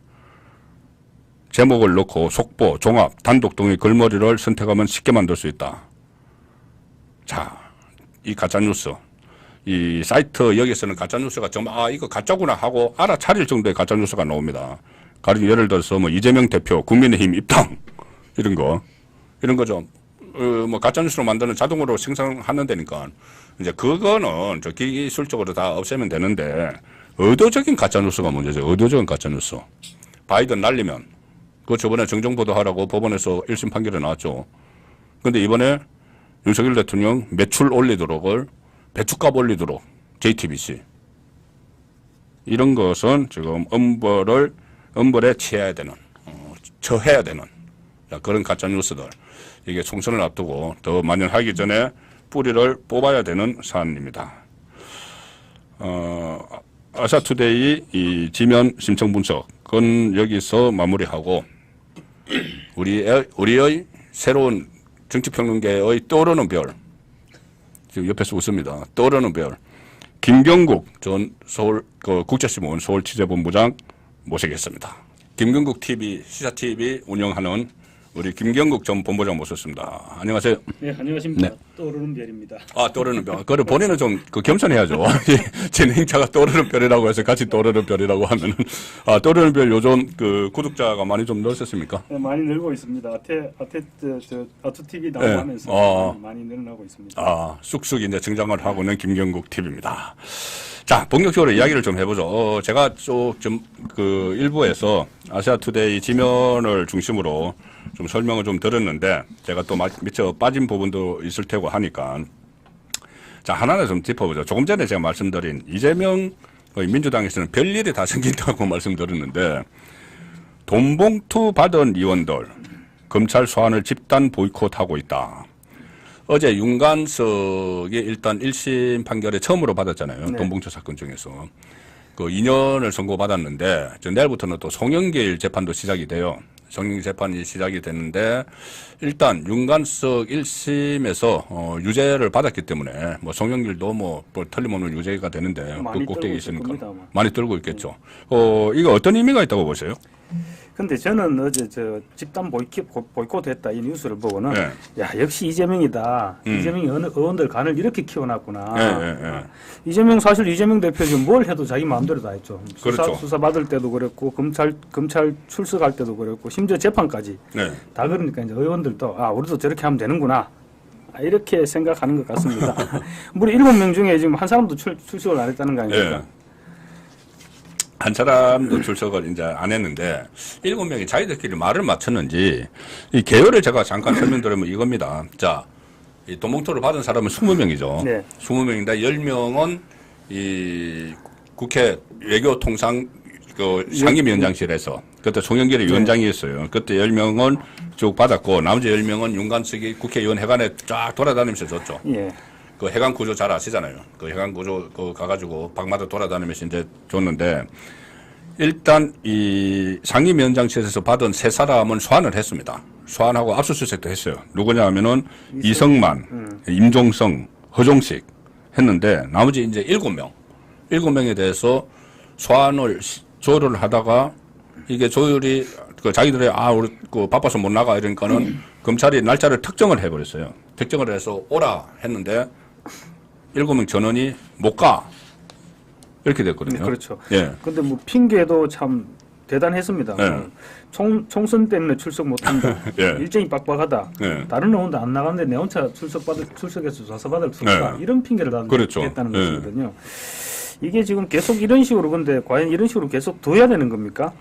Speaker 2: 제목을 넣고 속보, 종합, 단독 등의 글머리를 선택하면 쉽게 만들 수 있다. 자, 이 가짜뉴스, 이 사이트 여기서는 가짜뉴스가 정말 이거 가짜구나 하고 알아차릴 정도의 가짜뉴스가 나옵니다. 예를 들어서 뭐 이재명 대표 국민의힘 입당 이런 거죠. 뭐 가짜뉴스로 만드는 자동으로 생성하는 데니까 이제 그거는 저 기술적으로 다 없애면 되는데 의도적인 가짜뉴스가 문제죠. 의도적인 가짜뉴스. 바이든 날리면 그 저번에 정정보도하라고 법원에서 1심 판결이 나왔죠. 근데 이번에 윤석열 대통령 매출 올리도록을 배추값 올리도록 JTBC 이런 것은 지금 엄벌에 취해야 되는 처해야 되는 그런 가짜 뉴스들 이게 총선을 앞두고 더 만연하기 전에 뿌리를 뽑아야 되는 사안입니다. 아시아투데이 이 지면 심층 분석은 여기서 마무리하고 우리의 새로운 정치평론계의 떠오르는 별 지금 옆에서 웃습니다. 떠오르는 별 김경국 전 서울 국제신문 서울 취재본부장 모시겠습니다. 김경국 TV 시사TV 운영하는 우리 김경국 전 본부장 모셨습니다. 안녕하세요.
Speaker 3: 네, 안녕하십니까.
Speaker 2: 네.
Speaker 3: 떠오르는 별입니다.
Speaker 2: 떠오르는 별. 그래 본인은 좀 겸손해야죠. 진행자가 떠오르는 별이라고 해서 같이 떠오르는 별이라고 하면은 떠오르는 별 요즘 그 구독자가 많이 좀 늘었습니까?
Speaker 3: 네, 많이 늘고 있습니다. 아투TV 나오면서 많이 늘어나고 있습니다.
Speaker 2: 쑥쑥 이제成장을 하고 있는 김경국 TV입니다. 자, 본격적으로 이야기를 좀 해보죠. 제가 그 일부에서 아시아투데이 지면을 중심으로 좀 설명을 좀 들었는데 제가 또 미처 빠진 부분도 있을 테고 하니까 자, 하나는 좀 짚어보죠. 조금 전에 제가 말씀드린 이재명 민주당에서는 별일이 다 생긴다고 말씀드렸는데 돈봉투 받은 의원들 검찰 소환을 집단 보이콧하고 있다. 어제 윤관석이 일단 1심 판결에 처음으로 받았잖아요. 네. 돈봉투 사건 중에서. 그 2년을 선고받았는데 내일부터는 또 송영길 재판도 시작이 돼요. 정리 재판이 시작이 됐는데 일단 윤관석 1심에서 유죄를 받았기 때문에 뭐 송영길도 뭐 틀림없는 유죄가 되는데 그 꼭대기에 있으니까 많이 떨고 있겠죠. 이거 어떤 의미가 있다고 보세요?
Speaker 3: 근데 저는 어제 저 집단 보이콧 했다 이 뉴스를 보고는
Speaker 2: 네.
Speaker 3: 야 역시 이재명이다. 이재명이 의원들 간을 이렇게 키워놨구나.
Speaker 2: 네.
Speaker 3: 이재명 사실 이재명 대표 지금 뭘 해도 자기 마음대로 다 했죠.
Speaker 2: 그렇죠.
Speaker 3: 수사 받을 때도 그랬고 검찰 출석할 때도 그랬고 심지어 재판까지
Speaker 2: 네.
Speaker 3: 다 그러니까 이제 의원들도 아 우리도 저렇게 하면 되는구나. 이렇게 생각하는 것 같습니다. 우리 7명 중에 지금 한 사람도 출석을 안 했다는 거 아닙니까?
Speaker 2: 네. 한 사람도 출석을 이제 안 했는데 7명이 자기들끼리 말을 맞췄는지 이 개요를 제가 잠깐 설명드리면 이겁니다. 자, 이 돈봉투를 받은 사람은 20명이죠.
Speaker 3: 네.
Speaker 2: 20명인데 10명은 이 국회 외교통상 그 상임위원장실에서 그때 송영길이 위원장이었어요. 그때 10명은 쭉 받았고 나머지 10명은 윤관석이 국회의원 회관에 쫙 돌아다니면서 줬죠.
Speaker 3: 예.
Speaker 2: 그 해관 구조 잘 아시잖아요. 그 해관 구조 그 가가지고 방마다 돌아다니면서 이제 줬는데 일단 이 상임위원장실에서 받은 세 사람은 소환을 했습니다. 소환하고 압수수색도 했어요. 누구냐 하면은 이성만, 임종성, 허종식 했는데 나머지 이제 7명. 7명에 대해서 소환을 조율을 하다가 이게 조율이 그 자기들의 우리 그 바빠서 못 나가 이러니까는 검찰이 날짜를 특정을 해버렸어요. 특정을 해서 오라 했는데 7명 전원이 못 가. 이렇게 됐거든요.
Speaker 3: 네, 그렇죠.
Speaker 2: 예.
Speaker 3: 근데 뭐 핑계도 참 대단했습니다.
Speaker 2: 네.
Speaker 3: 총선 때문에 출석 못한다.
Speaker 2: 예.
Speaker 3: 일정이 빡빡하다.
Speaker 2: 예.
Speaker 3: 다른 의원도 안 나가는데 내 혼자 출석해서 조사받을 수 없다.
Speaker 2: 예.
Speaker 3: 이런 핑계를 다
Speaker 2: 그렇죠.
Speaker 3: 냈다는
Speaker 2: 예.
Speaker 3: 것이거든요. 이게 지금 계속 이런 식으로 근데 과연 이런 식으로 계속 둬야 되는 겁니까?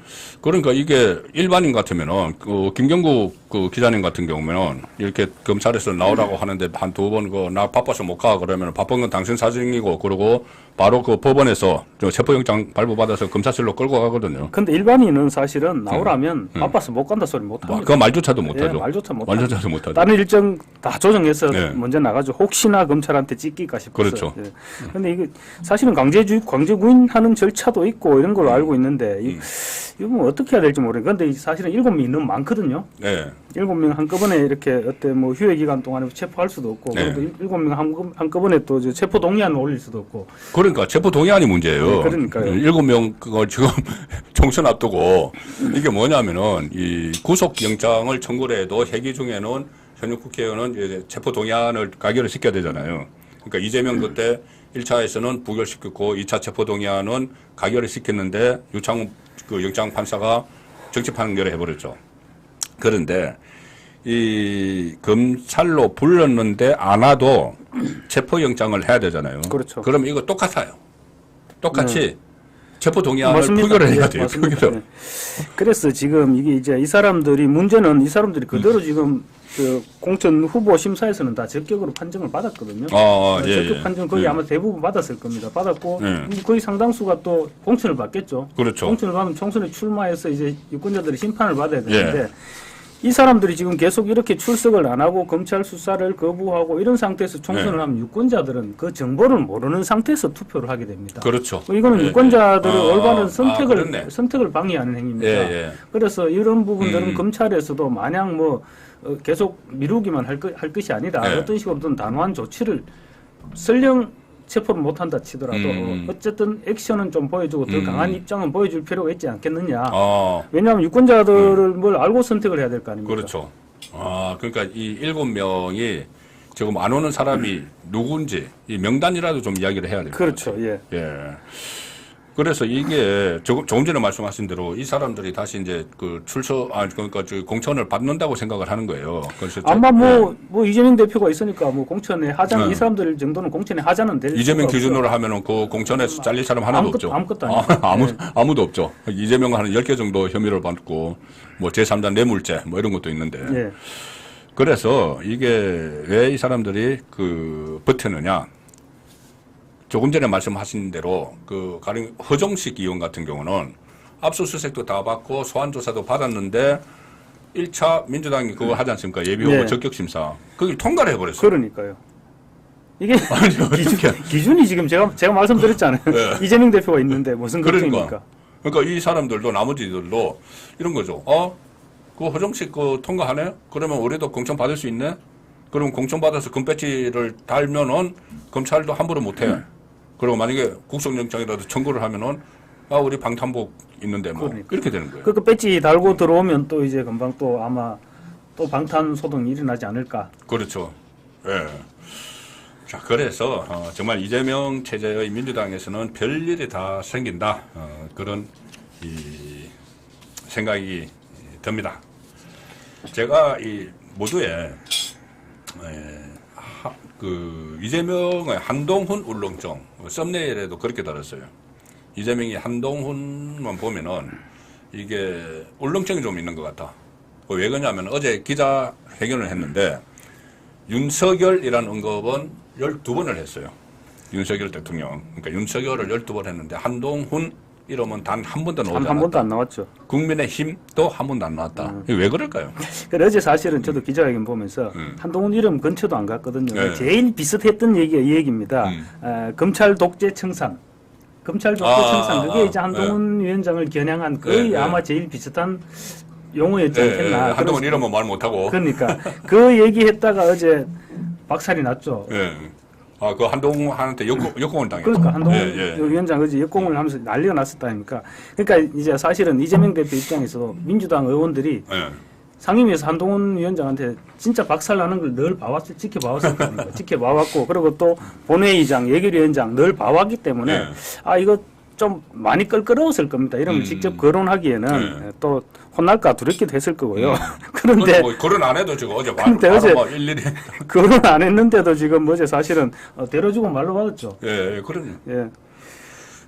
Speaker 2: 그러니까 이게 일반인 같으면은 그 김경국 그 기자님 같은 경우면은 이렇게 검찰에서 나오라고 하는데 한 두 번 그 나 바빠서 못 가 그러면 바쁜 건 당신 사정이고 그러고 바로 그 법원에서 저 체포영장 발부받아서 검사실로 끌고 가거든요.
Speaker 3: 근데 일반인은 사실은 나오라면 바빠서 못 간다 소리 못 합니다.
Speaker 2: 그 말조차도 못 하죠.
Speaker 3: 말조차 못
Speaker 2: 말조차도 못 하죠.
Speaker 3: 다른 일정 다 조정해서
Speaker 2: 네.
Speaker 3: 먼저 나가죠. 혹시나 검찰한테 찍힐까 싶어서.
Speaker 2: 그렇죠.
Speaker 3: 예. 근데 이게 사실은 강제구인하는 절차도 있고 이런 걸로 알고 있는데 이거 뭐 어떻게 해야 될지 모르겠어요. 근데 사실은 7명이 너무 많거든요.
Speaker 2: 네.
Speaker 3: 7명 한꺼번에 이렇게 어때 뭐 휴회 기간 동안에 체포할 수도 없고
Speaker 2: 네.
Speaker 3: 그리고 7명 한꺼번에 또 체포 동의안을 올릴 수도 없고.
Speaker 2: 그러니까 체포 동의안이 문제예요.
Speaker 3: 네, 그러니까요.
Speaker 2: 7명 그거 지금 총선 앞두고 이게 뭐냐면은 이 구속영장을 청구를 해도 회기 중에는 현역 국회의원은 이제 체포 동의안을 가결을 시켜야 되잖아요. 그러니까 이재명 그때 1차에서는 부결시켰고 2차 체포 동의안은 가결을 시켰는데 유창훈 그 영장 판사가 정치 판결을 해버렸죠. 그런데 이 검찰로 불렀는데 안 와도 체포영장을 해야 되잖아요.
Speaker 3: 그렇죠.
Speaker 2: 그럼 이거 똑같아요. 똑같이 체포 동의안을
Speaker 3: 맞습니다.
Speaker 2: 표결을 해야
Speaker 3: 예,
Speaker 2: 돼요.
Speaker 3: 맞습니다.
Speaker 2: 표결을.
Speaker 3: 네. 그래서 지금 이게 이제 문제는 이 사람들이 그대로 지금 그 공천 후보 심사에서는 다 적격으로 판정을 받았거든요. 적격 판정 거의 아마 대부분 받았을 겁니다. 받았고 거의 상당수가 또 공천을 받겠죠.
Speaker 2: 그렇죠.
Speaker 3: 공천을 받으면 총선에 출마해서 이제 유권자들이 심판을 받아야 되는데 이 사람들이 지금 계속 이렇게 출석을 안 하고 검찰 수사를 거부하고 이런 상태에서 총선을 하면 유권자들은 그 정보를 모르는 상태에서 투표를 하게 됩니다.
Speaker 2: 그렇죠.
Speaker 3: 이거는 유권자들의 올바른
Speaker 2: 그렇네.
Speaker 3: 선택을 방해하는 행위입니다. 그래서 이런 부분들은 검찰에서도 마냥 뭐 계속 미루기만 할 것이 아니라 어떤 식으로든 단호한 조치를 설령 체포를 못한다 치더라도 어쨌든 액션은 좀 보여주고 더 강한 입장은 보여줄 필요가 있지 않겠느냐. 왜냐하면 유권자들을 뭘 알고 선택을 해야 될 거 아닙니까?
Speaker 2: 그렇죠. 그러니까 이 7명이 지금 안 오는 사람이 누군지 이 명단이라도 좀 이야기를 해야 됩니다.
Speaker 3: 그렇죠. 예.
Speaker 2: 그래서 이게 조금 전에 말씀하신 대로 이 사람들이 다시 이제 그 그러니까 공천을 받는다고 생각을 하는 거예요. 그래서
Speaker 3: 아마 뭐 이재명 대표가 있으니까 뭐 공천에 하자는 이 사람들 정도는 공천에 하자는 될
Speaker 2: 이재명 기준으로 하면은 그 공천에서 잘릴 사람 하나도 없죠.
Speaker 3: 아무것도 아니죠.
Speaker 2: 아무도 없죠. 이재명 한 10개 정도 혐의를 받고 뭐 제3자 뇌물죄 뭐 이런 것도 있는데. 그래서 이게 왜 이 사람들이 그 버티느냐. 조금 전에 말씀하신 대로 그 가령 허정식 의원 같은 경우는 압수수색도 다 받고 소환조사도 받았는데 1차 민주당이 그거 하지 않습니까? 예비후보 적격심사. 그걸 통과를 해버렸어요.
Speaker 3: 그러니까요. 이게 기준이 지금 제가 말씀드렸잖아요. 이재명 대표가 있는데 무슨 걱정입니까?
Speaker 2: 그러니까 이 사람들도 나머지들도 이런 거죠. 그 허정식 그 통과하네? 그러면 우리도 공천 받을 수 있네? 그럼 공천 받아서 금배지를 달면은 검찰도 함부로 못해. 그리고 만약에 국정영장이라도 청구를 하면은 아 우리 방탄복 있는데 뭐
Speaker 3: 그러니까.
Speaker 2: 이렇게 되는 거예요.
Speaker 3: 그 배지 달고 들어오면 또 이제 금방 또 아마 또 방탄 소동이 일어나지 않을까.
Speaker 2: 그렇죠. 예. 자, 그래서 정말 이재명 체제의 민주당에서는 별일이 다 생긴다. 그런 이 생각이 듭니다. 제가 이 모두에 그 이재명의 한동훈 울렁증 썸네일에도 그렇게 달았어요. 이재명이 한동훈만 보면은 이게 울렁증이 좀 있는 것 같아. 왜 그러냐면 어제 기자회견을 했는데 윤석열이라는 언급은 12번을 했어요. 윤석열 대통령. 그러니까 윤석열을 12번 했는데 한동훈 이름은 단 한 번도 나오지 않았다.
Speaker 3: 한 번도 안 나왔죠.
Speaker 2: 국민의힘도 한 번도 안 나왔다. 이게 왜 그럴까요?
Speaker 3: 그래 어제 사실은 저도 기자회견 보면서 한동훈 이름 근처도 안 갔거든요. 제일 비슷했던 얘기가 이 얘기입니다. 검찰 독재 청산. 검찰 독재 청산. 그게 이제 한동훈 위원장을 겨냥한 거의 아마 제일 비슷한 용어였지 않겠나.
Speaker 2: 한동훈 이름은 말 못하고.
Speaker 3: 그러니까 그 얘기했다가 어제 박살이 났죠.
Speaker 2: 아, 그 한동훈한테 역공을 당했죠.
Speaker 3: 그러니까 한동훈 위원장 어제 역공을 하면서 난리가 났었다니까. 그러니까 이제 사실은 이재명 대표 입장에서도 민주당 의원들이 상임위에서 한동훈 위원장한테 진짜 박살나는 걸 늘 지켜봐왔을 겁니다. 지켜봐왔고, 그리고 또 본회의장, 예결위원장 늘 봐왔기 때문에 아 이거 좀 많이 껄끄러웠을 겁니다. 이러면 직접 거론하기에는 또 혼날까 두렵기도 했을 거고요. 그런데
Speaker 2: 뭐 거론 안 해도 지금 어제
Speaker 3: 어제
Speaker 2: 뭐 일일이
Speaker 3: 거론 안 했는데도 지금 어제 사실은 데려주고 말로 받았죠.
Speaker 2: 예, 그럼요.
Speaker 3: 예.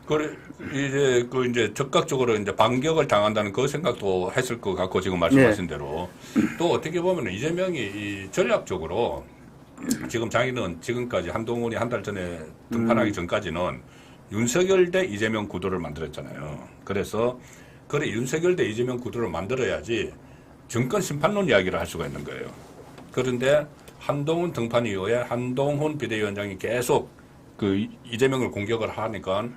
Speaker 2: 그래 이제 적극적으로 이제 반격을 당한다는 그 생각도 했을 것 같고 지금 말씀하신 대로 또 어떻게 보면 이재명이 이 전략적으로 지금 자기는 지금까지 한동훈이 한 달 전에 등판하기 전까지는 윤석열 대 이재명 구도를 만들었잖아요. 그래서 그래 윤석열 대 이재명 구도를 만들어야지 정권 심판론 이야기를 할 수가 있는 거예요. 그런데 한동훈 등판 이후에 한동훈 비대위원장이 계속 그 이재명을 공격을 하니까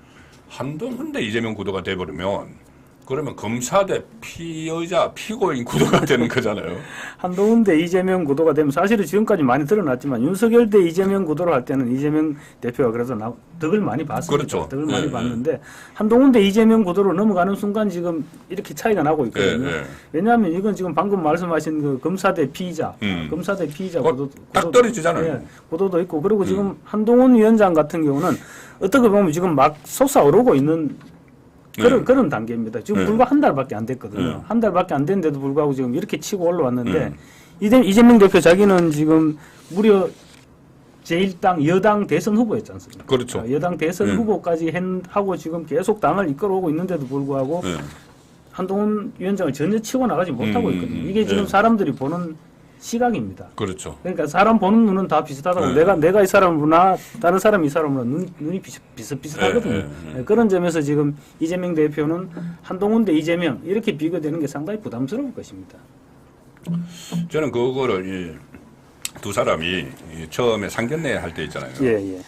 Speaker 2: 한동훈 대 이재명 구도가 돼버리면 그러면 검사 대 피의자, 피고인 구도가 되는 거잖아요.
Speaker 3: 한동훈 대 이재명 구도가 되면 사실은 지금까지 많이 드러났지만 윤석열 대 이재명 구도를 할 때는 이재명 대표가 그래서 덕을 많이 봤습니다.
Speaker 2: 그렇죠.
Speaker 3: 덕을 많이 봤는데 한동훈 대 이재명 구도로 넘어가는 순간 지금 이렇게 차이가 나고 있거든요. 왜냐하면 이건 지금 방금 말씀하신 그 검사 대 피의자, 검사 대 피의자
Speaker 2: 딱 떨어지잖아요.
Speaker 3: 예, 구도도 있고 그리고 지금 한동훈 위원장 같은 경우는 어떻게 보면 지금 막 솟아오르고 있는 그런 단계입니다. 지금 불과 한 달밖에 안 됐거든요. 한 달밖에 안 됐는데도 불구하고 지금 이렇게 치고 올라왔는데 이재명 대표 자기는 지금 무려 제1당 여당 대선 후보였지 않습니까?
Speaker 2: 그렇죠.
Speaker 3: 여당 대선 후보까지 하고 지금 계속 당을 이끌어오고 있는데도 불구하고 한동훈 위원장을 전혀 치고 나가지 못하고 있거든요. 이게 지금 사람들이 보는 시각입니다.
Speaker 2: 그렇죠.
Speaker 3: 그러니까 사람 보는 눈은 다 비슷하다고 내가 이 사람으로나 다른 사람이 이 사람으로나 눈이 비슷비슷하거든요. 그런 점에서 지금 이재명 대표는 한동훈 대 이재명 이렇게 비교되는 게 상당히 부담스러울 것입니다.
Speaker 2: 저는 그거를 두 사람이 처음에 상견례 할 때 있잖아요.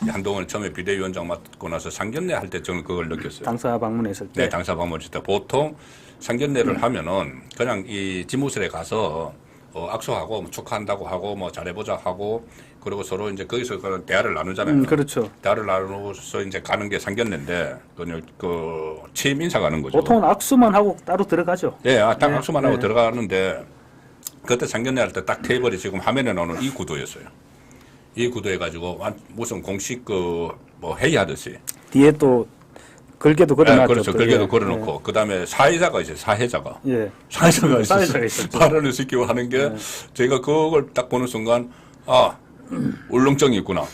Speaker 2: 한동훈 처음에 비대위원장 맡고 나서 상견례 할 때 저는 그걸 느꼈어요.
Speaker 3: 당사 방문했을 때.
Speaker 2: 네, 당사 방문했을 때 보통 상견례를 하면은 그냥 이 집무실에 가서 악수하고 뭐 축하한다고 하고 뭐 잘해보자 하고 그리고 서로 이제 거기서 그런 대화를 나누잖아요.
Speaker 3: 그렇죠.
Speaker 2: 대화를 나누어서 이제 가는 게 상견례인데 그 취임 인사 가는 거죠.
Speaker 3: 보통은 악수만 하고 따로 들어가죠.
Speaker 2: 네, 딱 악수만 하고 들어가는데 그때 상견례 할 때 딱 테이블이 지금 화면에 나오는 이 구도였어요. 이 구도해가지고 무슨 공식 뭐 회의하듯이
Speaker 3: 뒤에 또 글게도 걸어놨죠.
Speaker 2: 그렇죠. 글게도 걸어놓고 그다음에 사회자가 있어요. 사회자가. 사회자가 있었어요. 발언을 시키고 하는 게 제가 그걸 딱 보는 순간 울렁증이 있구나.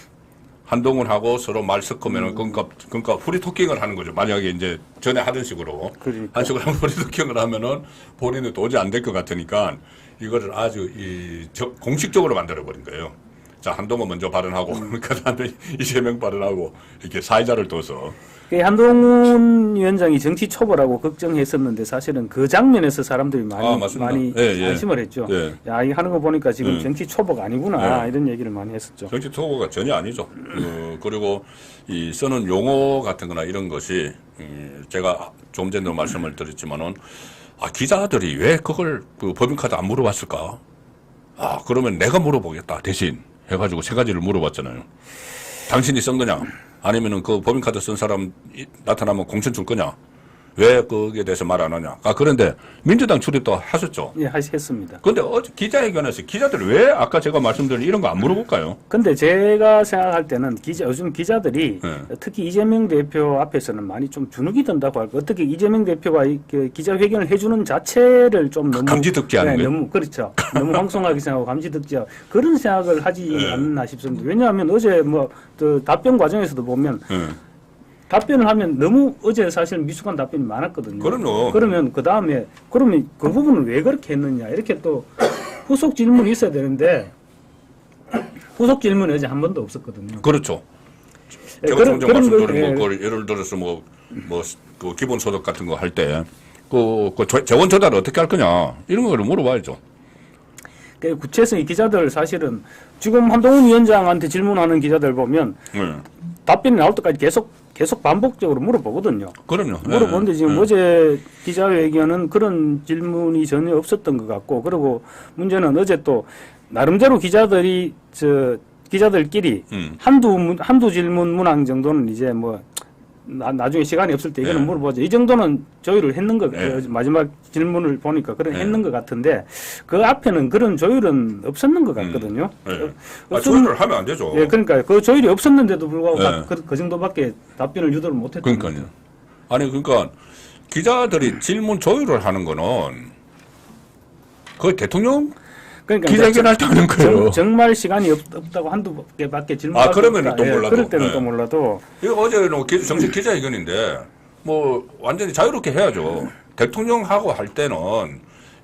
Speaker 2: 한동훈하고 서로 말 섞으면은 그러니까 프리토킹을 하는 거죠. 만약에 이제 전에 하던 식으로 한 식으로 프리토킹을 하면은 본인은 도저히 안 될 것 같으니까 이거를 아주 공식적으로 만들어 버린 거예요. 자, 한동훈 먼저 발언하고 그다음에 이재명 발언하고 이렇게 사회자를 둬서.
Speaker 3: 한동훈 위원장이 정치 초보라고 걱정했었는데 사실은 그 장면에서 사람들이 많이 안심을 했죠. 야, 이 하는 거 보니까 지금 정치 초보가 아니구나 이런 얘기를 많이 했었죠.
Speaker 2: 정치 초보가 전혀 아니죠. 그리고 이 쓰는 용어 같은 거나 이런 것이 제가 좀 전에도 말씀을 드렸지만은 기자들이 왜 그걸 그 법인카드 안 물어봤을까? 그러면 내가 물어보겠다 대신 해가지고 세 가지를 물어봤잖아요. 당신이 쓴 거냐? 아니면은 그 법인카드 쓴 사람 나타나면 공천 줄 거냐? 왜 거기에 대해서 말 안 하냐? 그런데 민주당 출입도 하셨죠?
Speaker 3: 예, 했습니다.
Speaker 2: 근데 어제 기자회견에서 기자들 왜 아까 제가 말씀드린 이런 거 안 물어볼까요?
Speaker 3: 근데 제가 생각할 때는 요즘 기자들이
Speaker 2: 네.
Speaker 3: 특히 이재명 대표 앞에서는 많이 좀 주눅이 든다고 할까. 어떻게 이재명 대표가 기자회견을 해주는 자체를 좀 너무
Speaker 2: 감지덕지 하는 거예요?
Speaker 3: 너무 그렇죠. 너무 황송하게 생각하고 감지덕지하고 그런 생각을 하지 않나 싶습니다. 왜냐하면 어제 그 답변 과정에서도 보면 답변을 하면 너무 어제 사실 미숙한 답변이 많았거든요.
Speaker 2: 그럼요.
Speaker 3: 그러면 그다음에 그러면 그 부분을 왜 그렇게 했느냐 이렇게 또 후속 질문이 있어야 되는데 후속 질문이 어제 한 번도 없었거든요.
Speaker 2: 그렇죠.
Speaker 3: 예,
Speaker 2: 제가 종종 말씀드린
Speaker 3: 예.
Speaker 2: 그걸 예를 들어서 그 기본소득 같은 거 할 때 그 재원 조달 어떻게 할 거냐 이런 거를 물어봐야죠.
Speaker 3: 그 구체성이 기자들 사실은 지금 한동훈 위원장한테 질문하는 기자들 보면 답변이 나올 때까지 계속 반복적으로 물어보거든요.
Speaker 2: 그럼요.
Speaker 3: 물어보는데 지금 어제 기자회견은 그런 질문이 전혀 없었던 것 같고, 그리고 문제는 어제 또 나름대로 기자들끼리 한두 질문 문항 정도는 이제 나중에 시간이 없을 때 이거는 물어보죠. 이 정도는 조율을 했는 것, 마지막 질문을 보니까 했는 것 같은데, 그 앞에는 그런 조율은 없었는 것 같거든요.
Speaker 2: 조율을 하면 안 되죠.
Speaker 3: 예, 그러니까 그 조율이 없었는데도 불구하고 그 정도밖에 답변을 유도를 못했던 거죠.
Speaker 2: 그러니까요. 그러니까 기자들이 질문 조율을 하는 거는 거의 대통령 기자회견할 때 하는 거예요.
Speaker 3: 정말 시간이 없다고 한두 개밖에 질문할
Speaker 2: 그러면 또 몰라도.
Speaker 3: 그럴 때는 또 몰라도.
Speaker 2: 이거 어제는 정식 기자회견인데 완전히 자유롭게 해야죠. 대통령하고 할 때는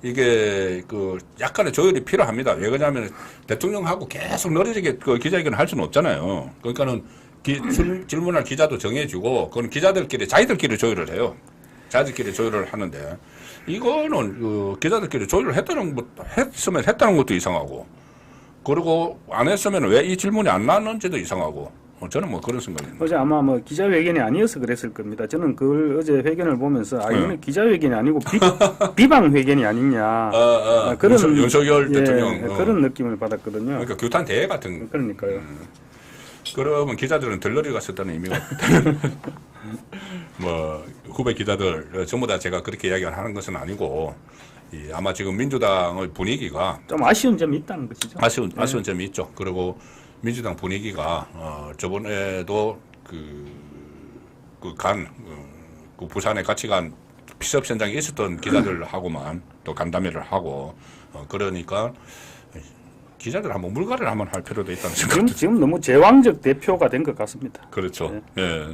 Speaker 2: 이게 약간의 조율이 필요합니다. 왜 그러냐면 대통령하고 계속 늘어지게 기자회견을 할 수는 없잖아요. 그러니까는 질문할 기자도 정해주고 그건 자기들끼리 조율을 해요. 자기들끼리 조율을 하는데 이거는 기자들끼리 조율을 했으면 했다는 것도 이상하고, 그리고 안 했으면 왜 이 질문이 안 나왔는지도 이상하고, 저는 그런 생각입니다.
Speaker 3: 어제 아마 기자회견이 아니어서 그랬을 겁니다. 저는 그걸 어제 회견을 보면서 이거는 기자회견이 아니고 비방회견이 아니냐. 그런
Speaker 2: 윤석열 대통령
Speaker 3: 그런 느낌을 받았거든요.
Speaker 2: 그러니까 규탄 대회 같은.
Speaker 3: 그러니까요.
Speaker 2: 그러면 기자들은 덜러리가 썼다는 의미가 후배 기자들 전부 다 제가 그렇게 이야기를 하는 것은 아니고, 아마 지금 민주당의 분위기가
Speaker 3: 좀 아쉬운 점이 있다는 것이죠.
Speaker 2: 아쉬운 점이 있죠. 그리고 민주당 분위기가 저번에도 부산에 같이 간 피습 현장에 있었던 기자들하고만 또 간담회를 하고, 그러니까 기자들 한번 물갈이를 한번 할 필요도 있다는 생각이
Speaker 3: 지금 너무 제왕적 대표가 된 것 같습니다.
Speaker 2: 그렇죠. 예.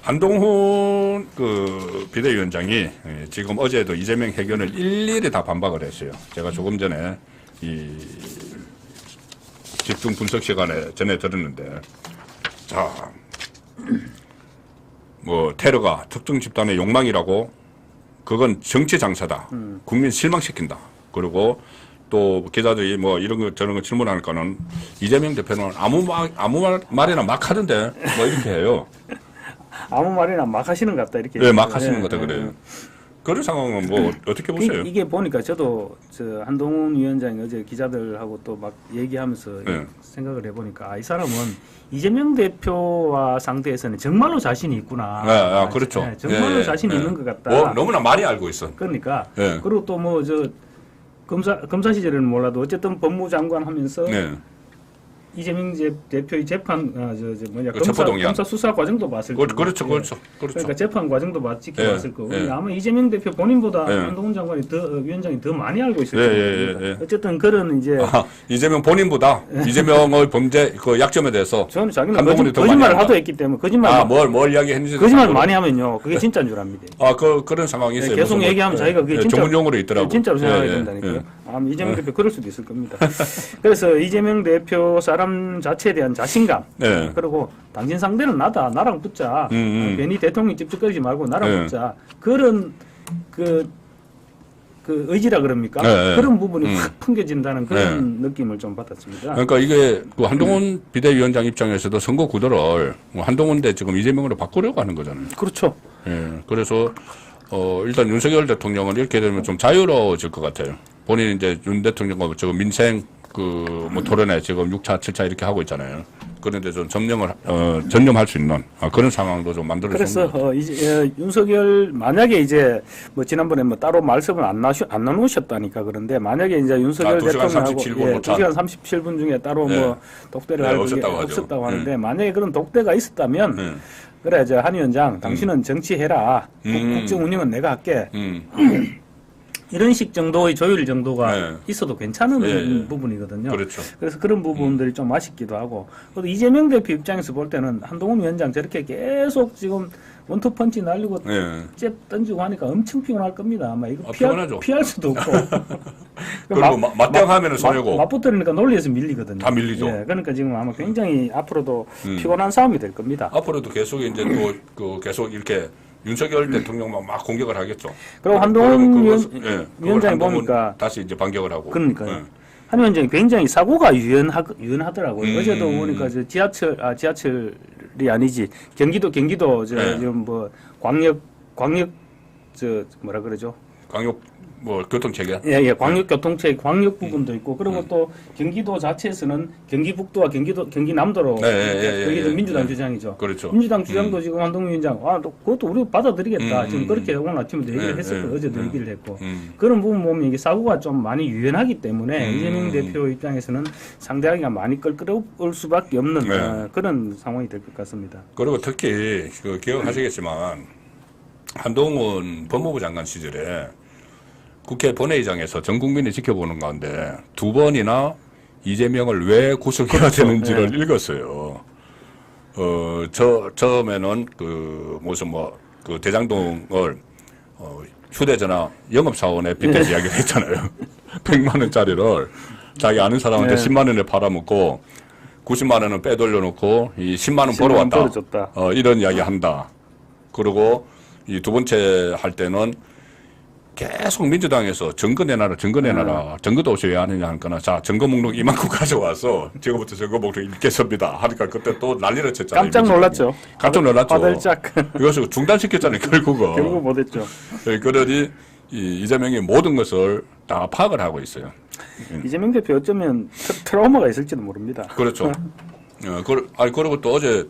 Speaker 2: 한동훈 비대위원장이 지금 어제도 이재명 회견을 일일이 다 반박을 했어요. 제가 조금 전에 이 집중 분석 시간에 전해 들었는데, 테러가 특정 집단의 욕망이라고, 그건 정치 장사다. 국민 실망시킨다. 그리고 또 기자들이 이런 거 저런 거 질문하니까는 이재명 대표는 아무 말이나 막 하던데 이렇게 해요.
Speaker 3: 아무 말이나 막 하시는 것 같다 이렇게.
Speaker 2: 네, 막 하시는 것 같다 그래요. 그런 상황은 어떻게 보세요?
Speaker 3: 이게 보니까 저도 한동훈 위원장이 어제 기자들하고 또 막 얘기하면서 생각을 해보니까 이 사람은 이재명 대표와 상대에서는 정말로 자신이 있구나.
Speaker 2: 그렇죠.
Speaker 3: 정말로 자신이 있는 것 같다.
Speaker 2: 너무나 많이 알고 있어.
Speaker 3: 그러니까. 그리고 또 검사 시절에는 몰라도 어쨌든 법무장관 하면서 이재명 대표의 재판 검사 수사 과정도 봤을 거고.
Speaker 2: 그렇죠.
Speaker 3: 그러니까 재판 과정도 지켜봤을 거고. 아마 이재명 대표 본인보다 한동훈 장관이 위원장이 더 많이 알고 있을 겁니다. 어쨌든 그런
Speaker 2: 이재명 본인보다 이재명의 범죄 약점에 대해서
Speaker 3: 저는 자기는 거짓말을 하도 했기 때문에
Speaker 2: 뭘 이야기했는지
Speaker 3: 거짓말 많이 하면요 그게 진짜인 줄 압니다.
Speaker 2: 그런 상황이 있어요.
Speaker 3: 계속 얘기하면 자기가 그게 진짜
Speaker 2: 전문용어로 있더라고.
Speaker 3: 진짜로 생각해야 된다니까요. 이재명 대표 그럴 수도 있을 겁니다. 그래서 이재명 대표 사람 자체에 대한 자신감, 그리고 당신 상대는 나랑 붙자. 괜히 대통령 찝찝거리지 말고 나랑 붙자. 그런 그 의지라 그럽니까? 그런 부분이 확 풍겨진다는 그런 느낌을 좀 받았습니다.
Speaker 2: 그러니까 이게 한동훈 비대위원장 입장에서도 선거 구도를 한동훈 대 지금 이재명으로 바꾸려고 하는 거잖아요.
Speaker 3: 그렇죠.
Speaker 2: 그래서 일단 윤석열 대통령은 이렇게 되면 좀 자유로워질 것 같아요. 본인이 이제 윤 대통령과 지금 민생 뭐 토론회 지금 6차, 7차 이렇게 하고 있잖아요. 그런데 좀 전념할 수 있는 그런 상황도 좀 만들어주는.
Speaker 3: 그래서 이제 윤석열 만약에 이제 뭐 지난번에 뭐 따로 말씀을 안 나누셨다니까 그런데 만약에 이제 윤석열
Speaker 2: 2시간
Speaker 3: 대통령하고
Speaker 2: 37분
Speaker 3: 2시간 37분 중에 따로 뭐 독대를 할 게 없었다고 하는데 만약에 그런 독대가 있었다면 그래 이제 한 위원장 당신은 정치해라. 국정 운영은 내가 할게. 이런 식 정도의 조율 정도가 있어도 괜찮은 부분이거든요.
Speaker 2: 그렇죠.
Speaker 3: 그래서 그런 부분들이 좀 아쉽기도 하고. 그래도 이재명 대표 입장에서 볼 때는 한동훈 위원장 저렇게 계속 지금 원투펀치 날리고 잽 던지고 하니까 엄청 피곤할 겁니다. 아마 이거 피할 수도 없고.
Speaker 2: 그리고 맞대응하면 손해고.
Speaker 3: 맞붙으니까 논리에서 밀리거든요.
Speaker 2: 다 밀리죠.
Speaker 3: 예, 그러니까 지금 아마 굉장히 앞으로도 피곤한 싸움이 될 겁니다.
Speaker 2: 앞으로도 계속 이제 또 계속 이렇게 윤석열 대통령만 막 공격을 하겠죠.
Speaker 3: 그리고 한동훈 위원장이 보니까
Speaker 2: 다시 이제 반격을 하고.
Speaker 3: 그러니까요. 한 위원장이 굉장히 사고가 유연하더라고요. 어제도 보니까 지하철이 아니지 경기도 지금 뭐 광역 뭐라 그러죠?
Speaker 2: 광역 뭐 교통체계?
Speaker 3: 예, 광역 교통체계 광역 부분도 있고 그리고 또 경기도 자체에서는 경기북도와 경기남도로 그게 민주당 주장이죠.
Speaker 2: 그렇죠.
Speaker 3: 민주당 주장도 지금 한동훈 위원장 그것도 우리 받아들이겠다. 지금 그렇게 오늘 아침에도 얘기를 했었고 어제도 얘기를 했고 그런 부분 보면 이게 사고가 좀 많이 유연하기 때문에 이재명 대표 입장에서는 상대하기가 많이 끌끌올 수밖에 없는 그런 상황이 될 것 같습니다.
Speaker 2: 그리고 특히 기억하시겠지만 한동훈 법무부 장관 시절에 국회 본회의장에서 전 국민이 지켜보는 가운데 2번이나 이재명을 왜 구속해야 되는지를 읽었어요. 처음에는 그 대장동을 휴대전화 영업사원에 빗댄 이야기를 했잖아요. 100만 원짜리를 자기 아는 사람한테 10만 원에 팔아먹고 90만 원은 빼돌려놓고 이 10만 원 벌어왔다. 이런 이야기 한다. 그리고 이 두 번째 할 때는 계속 민주당에서 증거 내놔라. 증거도 없이 왜 안 하냐 하니까 자 증거 목록 이만큼 가져와서 지금부터 증거 목록 읽겠습니다 하니까 그때 또 난리를 쳤잖아요.
Speaker 3: 깜짝 놀랐죠. 화들짝.
Speaker 2: 이것을 중단시켰잖아요. 결국은.
Speaker 3: 결국 못했죠.
Speaker 2: 그러니 이재명이 모든 것을 다 파악을 하고 있어요.
Speaker 3: 이재명 대표 어쩌면 트라우마가 있을지도 모릅니다.
Speaker 2: 그렇죠. 그리고 또 어제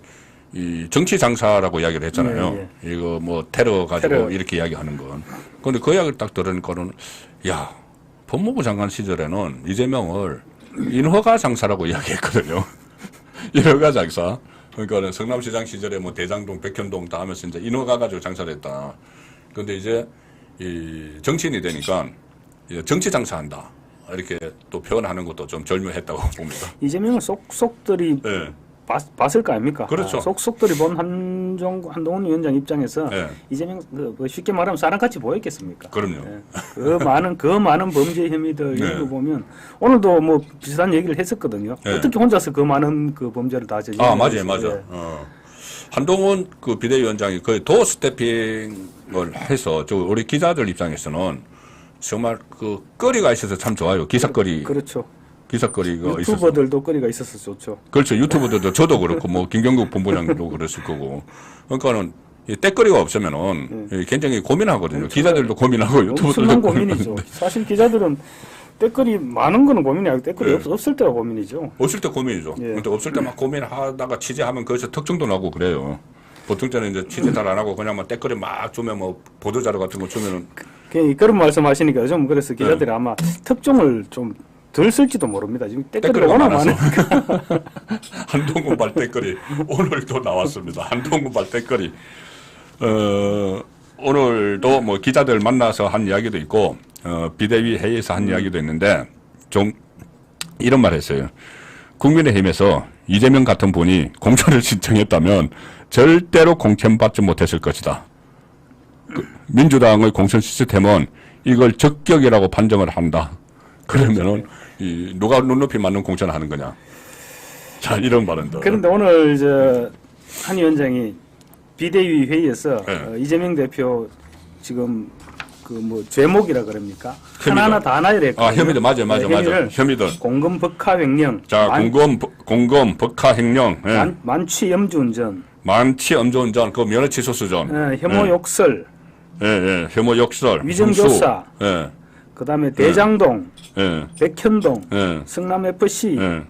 Speaker 2: 이 정치 장사라고 이야기를 했잖아요. 이거 뭐 테러 가지고 이렇게 이야기하는 건. 그런데 그 이야기를 딱 들으니까는 야 법무부 장관 시절에는 이재명을 인허가 장사라고 이야기했거든요. 인허가 장사. 그러니까 성남시장 시절에 뭐 대장동, 백현동 다 하면서 이제 인허가 가지고 장사를 했다. 그런데 이제 이 정치인이 되니까 이제 정치 장사한다. 이렇게 또 표현하는 것도 좀 절묘했다고 봅니다.
Speaker 3: 이재명을 쏙쏙들이 봤을 거 아닙니까?
Speaker 2: 그렇죠.
Speaker 3: 속속들이 본 한동훈 위원장 입장에서 이재명 쉽게 말하면 사람같이 보였겠습니까?
Speaker 2: 그럼요.
Speaker 3: 그 많은 범죄 혐의들 이런 거 보면 오늘도 뭐 비슷한 얘기를 했었거든요. 어떻게 혼자서 그 많은 그 범죄를 다 저지르는
Speaker 2: 맞아요. 한동훈 그 비대위원장이 거의 도어 스태핑을 해서 우리 기자들 입장에서는 정말 그 거리가 있어서 참 좋아요. 기사거리.
Speaker 3: 그렇죠.
Speaker 2: 기사거리가
Speaker 3: 유튜버들도 거리가 있어서 좋죠.
Speaker 2: 그렇죠. 유튜버들도 저도 그렇고 뭐 김경국 본부장도 그랬을 거고. 그러니까는 이 때거리가 없으면은 굉장히 고민하거든요. 기자들도 고민하고 유튜버들도
Speaker 3: 고민이죠. 사실 기자들은 때거리 많은 거는 고민이 아니고 때거리 없을 때가 고민이죠.
Speaker 2: 없을 때 고민이죠. 근데 없을 때 막 고민하다가 취재하면 거기서 특종도 나고 그래요. 보통 때는 이제 취재 잘 안 하고 그냥 막 때거리 막 주면 뭐 보도자료 같은 거 주면은
Speaker 3: 그런 말씀하시니까 요즘 그래서 기자들이 아마 특종을 좀 덜 쓸지도 모릅니다. 지금 때거리가 워낙 많으니까.
Speaker 2: 한동훈 발 때거리 오늘도 나왔습니다. 한동훈 발 때거리. 오늘도 뭐 기자들 만나서 한 이야기도 있고 비대위 회의에서 한 이야기도 있는데 좀 이런 말 했어요. 국민의힘에서 이재명 같은 분이 공천을 신청했다면 절대로 공천받지 못했을 것이다. 민주당의 공천 시스템은 이걸 적격이라고 판정을 한다. 그러면은 누가 눈높이 맞는 공천을 하는 거냐. 자, 이런 발언들.
Speaker 3: 그런데 오늘 한 위원장이 비대위 회의에서 이재명 대표 지금 그 뭐 죄목이라 그럽니까? 하나하나 다 나열했고.
Speaker 2: 혐의들 맞아요. 혐의들.
Speaker 3: 공금 법카 횡령.
Speaker 2: 자, 공금 법카 횡령.
Speaker 3: 만취 염주운전.
Speaker 2: 만취 염주운전. 그 면허 취소 수준.
Speaker 3: 혐오 욕설.
Speaker 2: 예, 예. 혐오 역설,
Speaker 3: 위정교사,
Speaker 2: 형수, 예,
Speaker 3: 그다음에 대장동,
Speaker 2: 예,
Speaker 3: 백현동,
Speaker 2: 예,
Speaker 3: 성남 FC
Speaker 2: 예,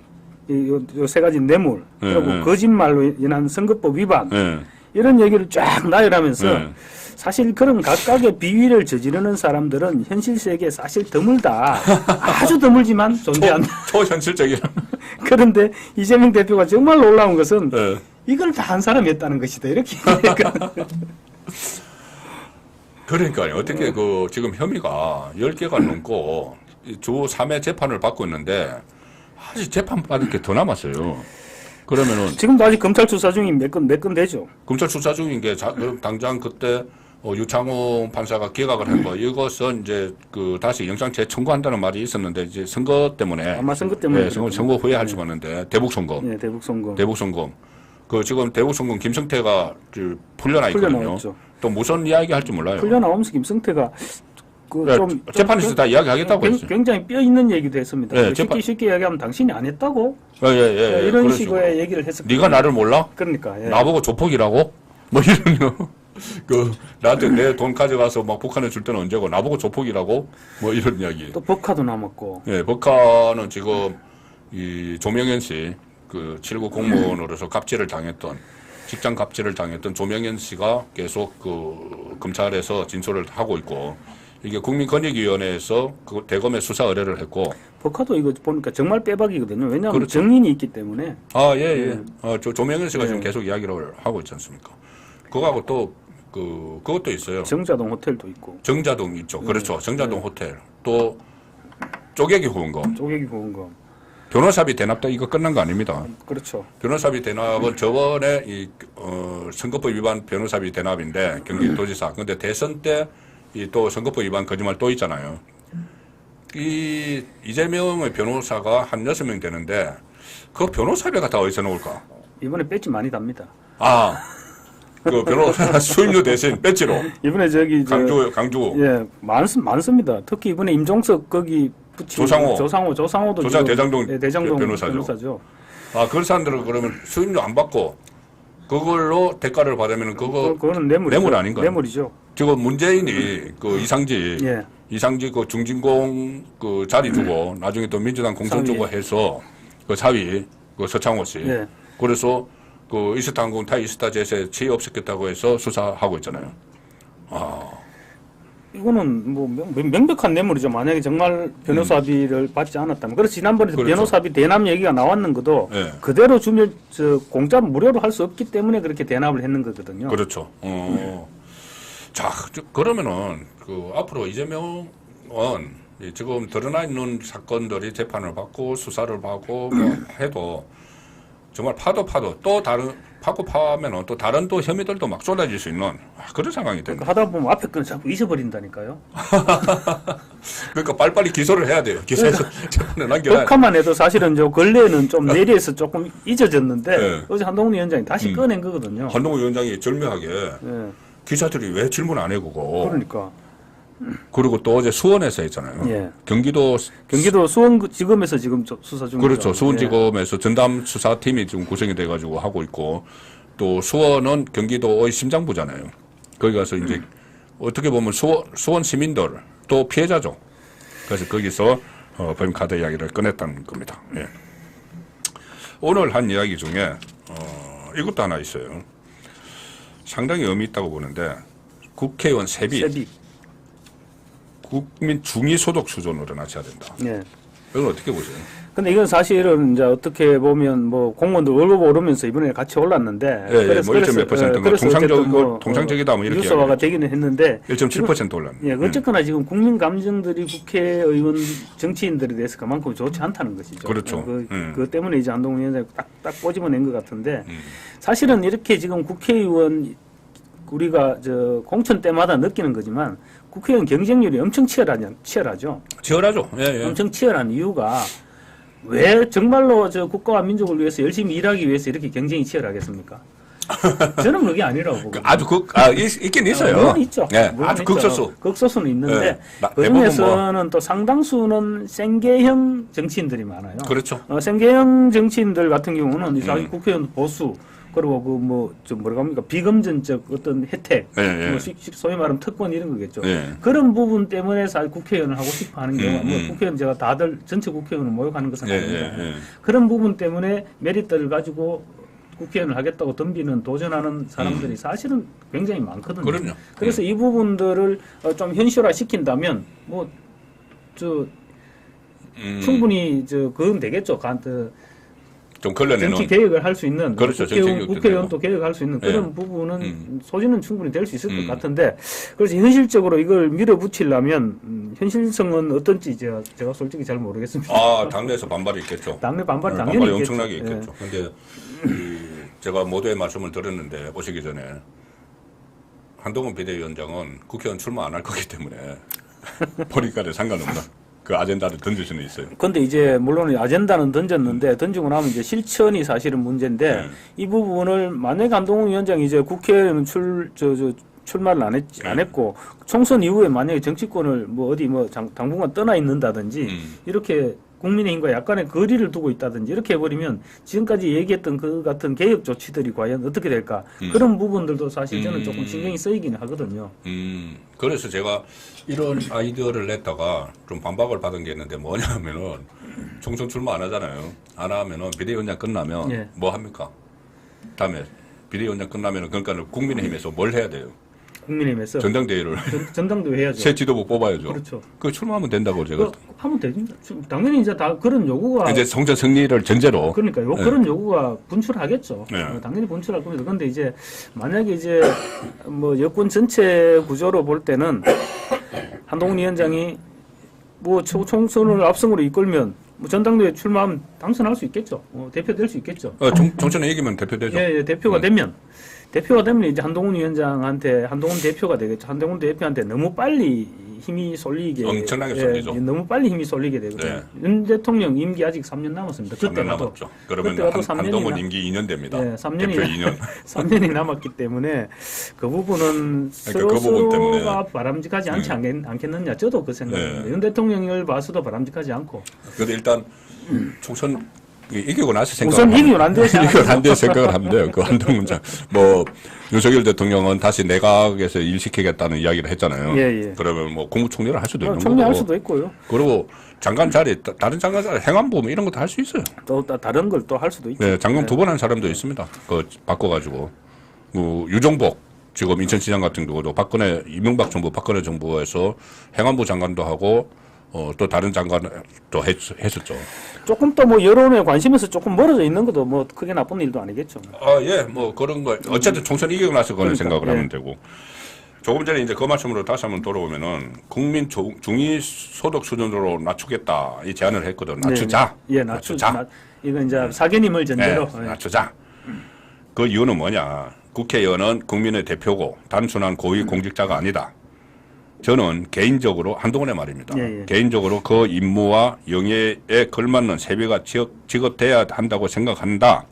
Speaker 3: 요 세 가지 뇌물 그리고
Speaker 2: 예.
Speaker 3: 거짓말로 인한 선거법 위반
Speaker 2: 예,
Speaker 3: 이런 얘기를 쫙 나열하면서
Speaker 2: 예.
Speaker 3: 사실 그런 각각의 비위를 저지르는 사람들은 현실 세계에 사실 드물다. 아주 드물지만 존재한다.
Speaker 2: 초현실적인.
Speaker 3: 그런데 이재명 대표가 정말 놀라운 것은
Speaker 2: 예.
Speaker 3: 이걸 다 한 사람이었다는 것이다. 이렇게.
Speaker 2: 그러니까요. 어떻게 그 지금 혐의가 10개가 넘고 주 3회 재판을 받고 있는데 아직 재판 받을 게 더 남았어요. 그러면은
Speaker 3: 지금도 아직 검찰 수사 중인 몇 건 되죠.
Speaker 2: 검찰 수사 중인 게 당장 그때 유창호 판사가 기각을 한 거 이것은 이제 그 다시 영장 재청구한다는 말이 있었는데 이제 선거 때문에
Speaker 3: 아마 선거 때문에
Speaker 2: 네, 선거 후회할 수 있는데 대북 선거.
Speaker 3: 네, 대북 선거.
Speaker 2: 대북 선거. 그 지금 대북 선거 김성태가 풀려나 있거든요.
Speaker 3: 풀려나왔죠.
Speaker 2: 또 무슨 이야기 할지 몰라요.
Speaker 3: 풀려나오면서 김성태가
Speaker 2: 네, 재판에서 다 이야기하겠다고 했어요.
Speaker 3: 굉장히 뼈 있는 얘기도 했습니다.
Speaker 2: 네,
Speaker 3: 쉽게 이야기하면 당신이 안 했다고?
Speaker 2: 예, 예,
Speaker 3: 이런
Speaker 2: 그런
Speaker 3: 식의
Speaker 2: 식으로.
Speaker 3: 얘기를 했었.
Speaker 2: 네가 나를 몰라?
Speaker 3: 그러니까. 예.
Speaker 2: 나보고 조폭이라고? 뭐 이런 거. 그 나한테 내 돈 가져가서 막 북한에 줄 때는 언제고 나보고 조폭이라고? 뭐 이런 이야기.
Speaker 3: 또 법카도 남았고.
Speaker 2: 예, 북한은 지금 이 조명현 씨 그 7구 공무원으로서 갑질을 당했던 직장 갑질을 당했던 조명현 씨가 계속 그 검찰에서 진술을 하고 있고 이게 국민권익위원회에서 그 대검에 수사 의뢰를 했고
Speaker 3: 법카도 이거 보니까 정말 빼박이거든요. 왜냐하면
Speaker 2: 그렇죠.
Speaker 3: 정인이 있기 때문에.
Speaker 2: 아, 예, 예. 조명현 씨가 지금 계속 이야기를 하고 있지 않습니까? 그거하고 또 그것도 있어요.
Speaker 3: 정자동 호텔도 있고.
Speaker 2: 정자동 있죠. 그렇죠. 정자동 호텔. 또 쪼개기 후원금.
Speaker 3: 쪼개기 후원금.
Speaker 2: 변호사비 대납도 이거 끝난 거 아닙니다.
Speaker 3: 그렇죠.
Speaker 2: 변호사비 대납은 저번에 이 선거법 위반 변호사비 대납인데 경기도지사. 근데 대선 때 이 또 선거법 위반 거짓말 또 있잖아요. 이 이재명의 변호사가 한 6명 되는데 그 변호사비가 다 어디서 나올까?
Speaker 3: 이번에 배지 많이 답니다.
Speaker 2: 아, 그 변호사 수임료 대신 배지로
Speaker 3: 이번에 저기
Speaker 2: 강주.
Speaker 3: 예, 많습니다. 특히 이번에 임종석 거기 붙인 조상호도 지금,
Speaker 2: 대장동
Speaker 3: 예, 대장동
Speaker 2: 변호사죠. 아, 그런 사람들은 그러면 수임료 안 받고 그걸로 대가를 받으면
Speaker 3: 그거는 뇌물
Speaker 2: 아닌가요?
Speaker 3: 뇌물이죠.
Speaker 2: 지금 문재인이 그 이상지
Speaker 3: 예.
Speaker 2: 그 중진공 그 자리 주고 나중에 또 민주당 공천 주고 해서 그 사위 그 서창호 씨.
Speaker 3: 예.
Speaker 2: 그래서 그 이스타항공 타이스타젯에 지위 없었겠다고 해서 수사하고 있잖아요. 아.
Speaker 3: 이거는 뭐 명백한 뇌물이죠. 만약에 정말 변호사비를 받지 않았다면. 그래서 지난번에
Speaker 2: 그렇죠.
Speaker 3: 변호사비 대납 얘기가 나왔는 것도
Speaker 2: 예.
Speaker 3: 그대로 주면 공짜 무료로 할 수 없기 때문에 그렇게 대납을 했는 거거든요.
Speaker 2: 그렇죠. 자, 그러면은 그 앞으로 이재명은 지금 드러나 있는 사건들이 재판을 받고 수사를 받고 뭐 해도 정말 파도 또 다른 파면은 또 다른 또 혐의들도 막 쏟아질 수 있는 그런 상황이 된다.
Speaker 3: 하다 보면 앞에 건 자꾸 잊어버린다니까요.
Speaker 2: 그러니까 빨리빨리 기소를 해야 돼요. 기소해서 재판에 남겨놔야 돼.
Speaker 3: 법카만 해도 사실은 저 근래에는 좀 내리에서 조금 잊어졌는데
Speaker 2: 네.
Speaker 3: 어제 한동훈 위원장이 다시 꺼낸 거거든요.
Speaker 2: 한동훈 위원장이 절묘하게
Speaker 3: 예.
Speaker 2: 기자들이 왜 질문 안 해보고
Speaker 3: 그러니까.
Speaker 2: 그리고 또 어제 수원에서 했잖아요.
Speaker 3: 예.
Speaker 2: 경기도
Speaker 3: 수원지검에서 지금 수사 중이죠.
Speaker 2: 그렇죠. 수원지검에서 전담 수사팀이 지금 구성이 돼가지고 하고 있고 또 수원은 경기도의 심장부잖아요. 거기 가서 이제 어떻게 보면 수원 시민들 또 피해자죠. 그래서 거기서 법인카드 이야기를 꺼냈다는 겁니다. 예. 오늘 한 이야기 중에 이것도 하나 있어요. 상당히 의미 있다고 보는데 국회의원 세비. 국민 중위소득 수준으로 낮춰야 된다.
Speaker 3: 네.
Speaker 2: 이건 어떻게 보세요?
Speaker 3: 근데 이건 사실은 이제 어떻게 보면 뭐 공무원들 월급 오르면서 이번에 같이 올랐는데.
Speaker 2: 예, 뭐 1.몇%인가 통상적이다 뭐 이렇게
Speaker 3: 뉴스화가 되기는 했는데.
Speaker 2: 1.7% 올랐네.
Speaker 3: 예, 어쨌거나 지금 국민 감정들이 국회의원 정치인들에 대해서 그만큼 좋지 않다는 것이죠.
Speaker 2: 그렇죠.
Speaker 3: 그 때문에 이제 한동훈 위원장이 딱 꼬집어낸 것 같은데. 사실은 이렇게 지금 국회의원 우리가 공천 때마다 느끼는 거지만 국회의원 경쟁률이 엄청 치열하죠.
Speaker 2: 치열하죠. 예, 예.
Speaker 3: 엄청 치열한 이유가 왜 정말로 국가와 민족을 위해서 열심히 일하기 위해서 이렇게 경쟁이 치열하겠습니까? 저는 그게 아니라고 보고.
Speaker 2: 아주 있긴 있어요.
Speaker 3: 물론 있죠.
Speaker 2: 예,
Speaker 3: 물론
Speaker 2: 아주
Speaker 3: 있죠. 극소수는 있는데
Speaker 2: 예.
Speaker 3: 그 중에서는 또 상당수는 생계형 정치인들이 많아요.
Speaker 2: 그렇죠.
Speaker 3: 생계형 정치인들 같은 경우는 자기 국회의원 보수 그리고 그 뭐 좀 뭐라고 합니까 비금전적 어떤 혜택,
Speaker 2: 예, 예.
Speaker 3: 뭐 소위 말하면 특권 이런 거겠죠.
Speaker 2: 예.
Speaker 3: 그런 부분 때문에 사실 국회의원을 하고 싶어하는 경우가 뭐
Speaker 2: 음.
Speaker 3: 국회의원 제가 다들 전체 국회의원을 모욕하는 것은
Speaker 2: 예,
Speaker 3: 아닙니다.
Speaker 2: 예, 예.
Speaker 3: 그런 부분 때문에 메리트를 가지고 국회의원을 하겠다고 덤비는 도전하는 사람들이 사실은 굉장히 많거든요.
Speaker 2: 그럼요.
Speaker 3: 그래서 이 부분들을 좀 현실화 시킨다면 뭐 저 충분히 저 그건 되겠죠.
Speaker 2: 좀 걸러내는.
Speaker 3: 정치 개혁을 할 수 있는
Speaker 2: 그렇죠. 정치 개혁도
Speaker 3: 국회의원도 개혁할 수 있는 그런
Speaker 2: 예.
Speaker 3: 부분은 소지는 충분히 될 수 있을 것 같은데 그래서 현실적으로 이걸 밀어붙이려면 현실성은 어떤지 제가 솔직히 잘 모르겠습니다.
Speaker 2: 아, 당내에서 반발이 있겠죠.
Speaker 3: 당내 반발이 당연히
Speaker 2: 반발이
Speaker 3: 있겠죠.
Speaker 2: 엄청나게
Speaker 3: 예.
Speaker 2: 있겠죠. 근데 제가 모두의 말씀을 들었는데 오시기 전에 한동훈 비대위원장은 국회의원 출마 안 할 거기 때문에 보니까 상관없나. 그 아젠다를 던질 수는 있어요.
Speaker 3: 근데 이제 물론 아젠다는 던졌는데 던지고 나면 이제 실천이 사실은 문제인데
Speaker 2: 네.
Speaker 3: 이 부분을 만약에 한동훈 위원장이 이제 국회에는 출마를 안 했고 총선 이후에 만약에 정치권을 뭐 어디 뭐 당분간 떠나 있는다든지 이렇게 국민의힘과 약간의 거리를 두고 있다든지 이렇게 해버리면 지금까지 얘기했던 그 같은 개혁 조치들이 과연 어떻게 될까 그런 부분들도 사실 저는 조금 신경이 쓰이긴 하거든요.
Speaker 2: 그래서 제가 이런 아이디어를 냈다가 좀 반박을 받은 게 있는데 뭐냐면은 총선 출마 안 하잖아요. 안 하면은 비대위원장 끝나면
Speaker 3: 예.
Speaker 2: 뭐 합니까? 다음에 비대위원장 끝나면은 그러니까 국민의힘에서 뭘 해야 돼요?
Speaker 3: 국민의힘에서
Speaker 2: 전당대회를
Speaker 3: 전당대회 해야죠.
Speaker 2: 새 지도부 뽑아야죠.
Speaker 3: 그렇죠.
Speaker 2: 그 출마하면 된다고 제가.
Speaker 3: 하면 됩니다. 당연히 이제 다 그런 요구가
Speaker 2: 이제 총선 승리를 전제로.
Speaker 3: 그러니까요.
Speaker 2: 네.
Speaker 3: 그런 요구가 분출하겠죠.
Speaker 2: 네.
Speaker 3: 당연히 분출할 겁니다. 그런데 이제 만약에 이제 뭐 여권 전체 구조로 볼 때는 한동훈 위원장이 뭐 총선을 압승으로 이끌면 뭐 전당대회 출마하면 당선할 수 있겠죠. 대표 될 수 있겠죠.
Speaker 2: 총선에 이기면 대표되죠.
Speaker 3: 예, 대표가 되면 이제 한동훈 위원장한테 한동훈 대표가 되겠죠. 한동훈 대표한테 너무 빨리 힘이 쏠리게
Speaker 2: 엄청나게 쏠리죠.
Speaker 3: 너무 빨리 힘이 쏠리게 되거든요.
Speaker 2: 네.
Speaker 3: 윤 대통령 임기 아직 3년 남았습니다.
Speaker 2: 3년 남았죠. 그러면 한동훈 임기 2년 됩니다.
Speaker 3: 네, 3년이
Speaker 2: 대표 2년.
Speaker 3: 3년이 남았기 때문에 그 부분은
Speaker 2: 그러니까 그 부분 때문에.
Speaker 3: 서로가 바람직하지 않지 않겠느냐. 저도 그 생각입니다. 윤 대통령을 봐서도 바람직하지 않고.
Speaker 2: 그런데 일단 총선 이기고 나서
Speaker 3: 우선 이기고 난 뒤에
Speaker 2: 생각을 하면 돼요. 그 한동훈 장, 뭐 윤석열 대통령은 다시 내각에서 일시키겠다는 이야기를 했잖아요.
Speaker 3: 예.
Speaker 2: 그러면 뭐 국무총리를 할 수도 있는 거고.
Speaker 3: 총리할 수도 있고요.
Speaker 2: 그리고 장관 자리, 다른 장관 자리, 행안부 뭐 이런 것도 할 수 있어요.
Speaker 3: 또 다른 걸 또 할 수도 있죠.
Speaker 2: 네, 장관 2번 한 사람도 있습니다. 그 바꿔가지고 유종복 지금 인천시장 같은 경우도 이명박 정부, 박근혜 정부에서 행안부 장관도 하고. 또 다른 장관도 했었죠.
Speaker 3: 조금 또 뭐 여론에 관심에서 조금 멀어져 있는 것도 뭐 크게 나쁜 일도 아니겠죠.
Speaker 2: 예, 뭐 그런 거. 어쨌든 총선 이기고 나서 그런 생각을 하면 되고. 조금 전에 이제 그 말씀으로 다시 한번 돌아오면은 국민 중위 소득 수준으로 낮추겠다 이 제안을 했거든. 낮추자.
Speaker 3: 네.
Speaker 2: 낮추자.
Speaker 3: 이건 이제 사견임을 전제로.
Speaker 2: 네, 낮추자. 그 이유는 뭐냐? 국회의원은 국민의 대표고 단순한 고위 공직자가 아니다. 저는 개인적으로 한동훈의 말입니다.
Speaker 3: 예.
Speaker 2: 개인적으로 그 임무와 영예에 걸맞는 세비가 지급돼야 한다고 생각한다.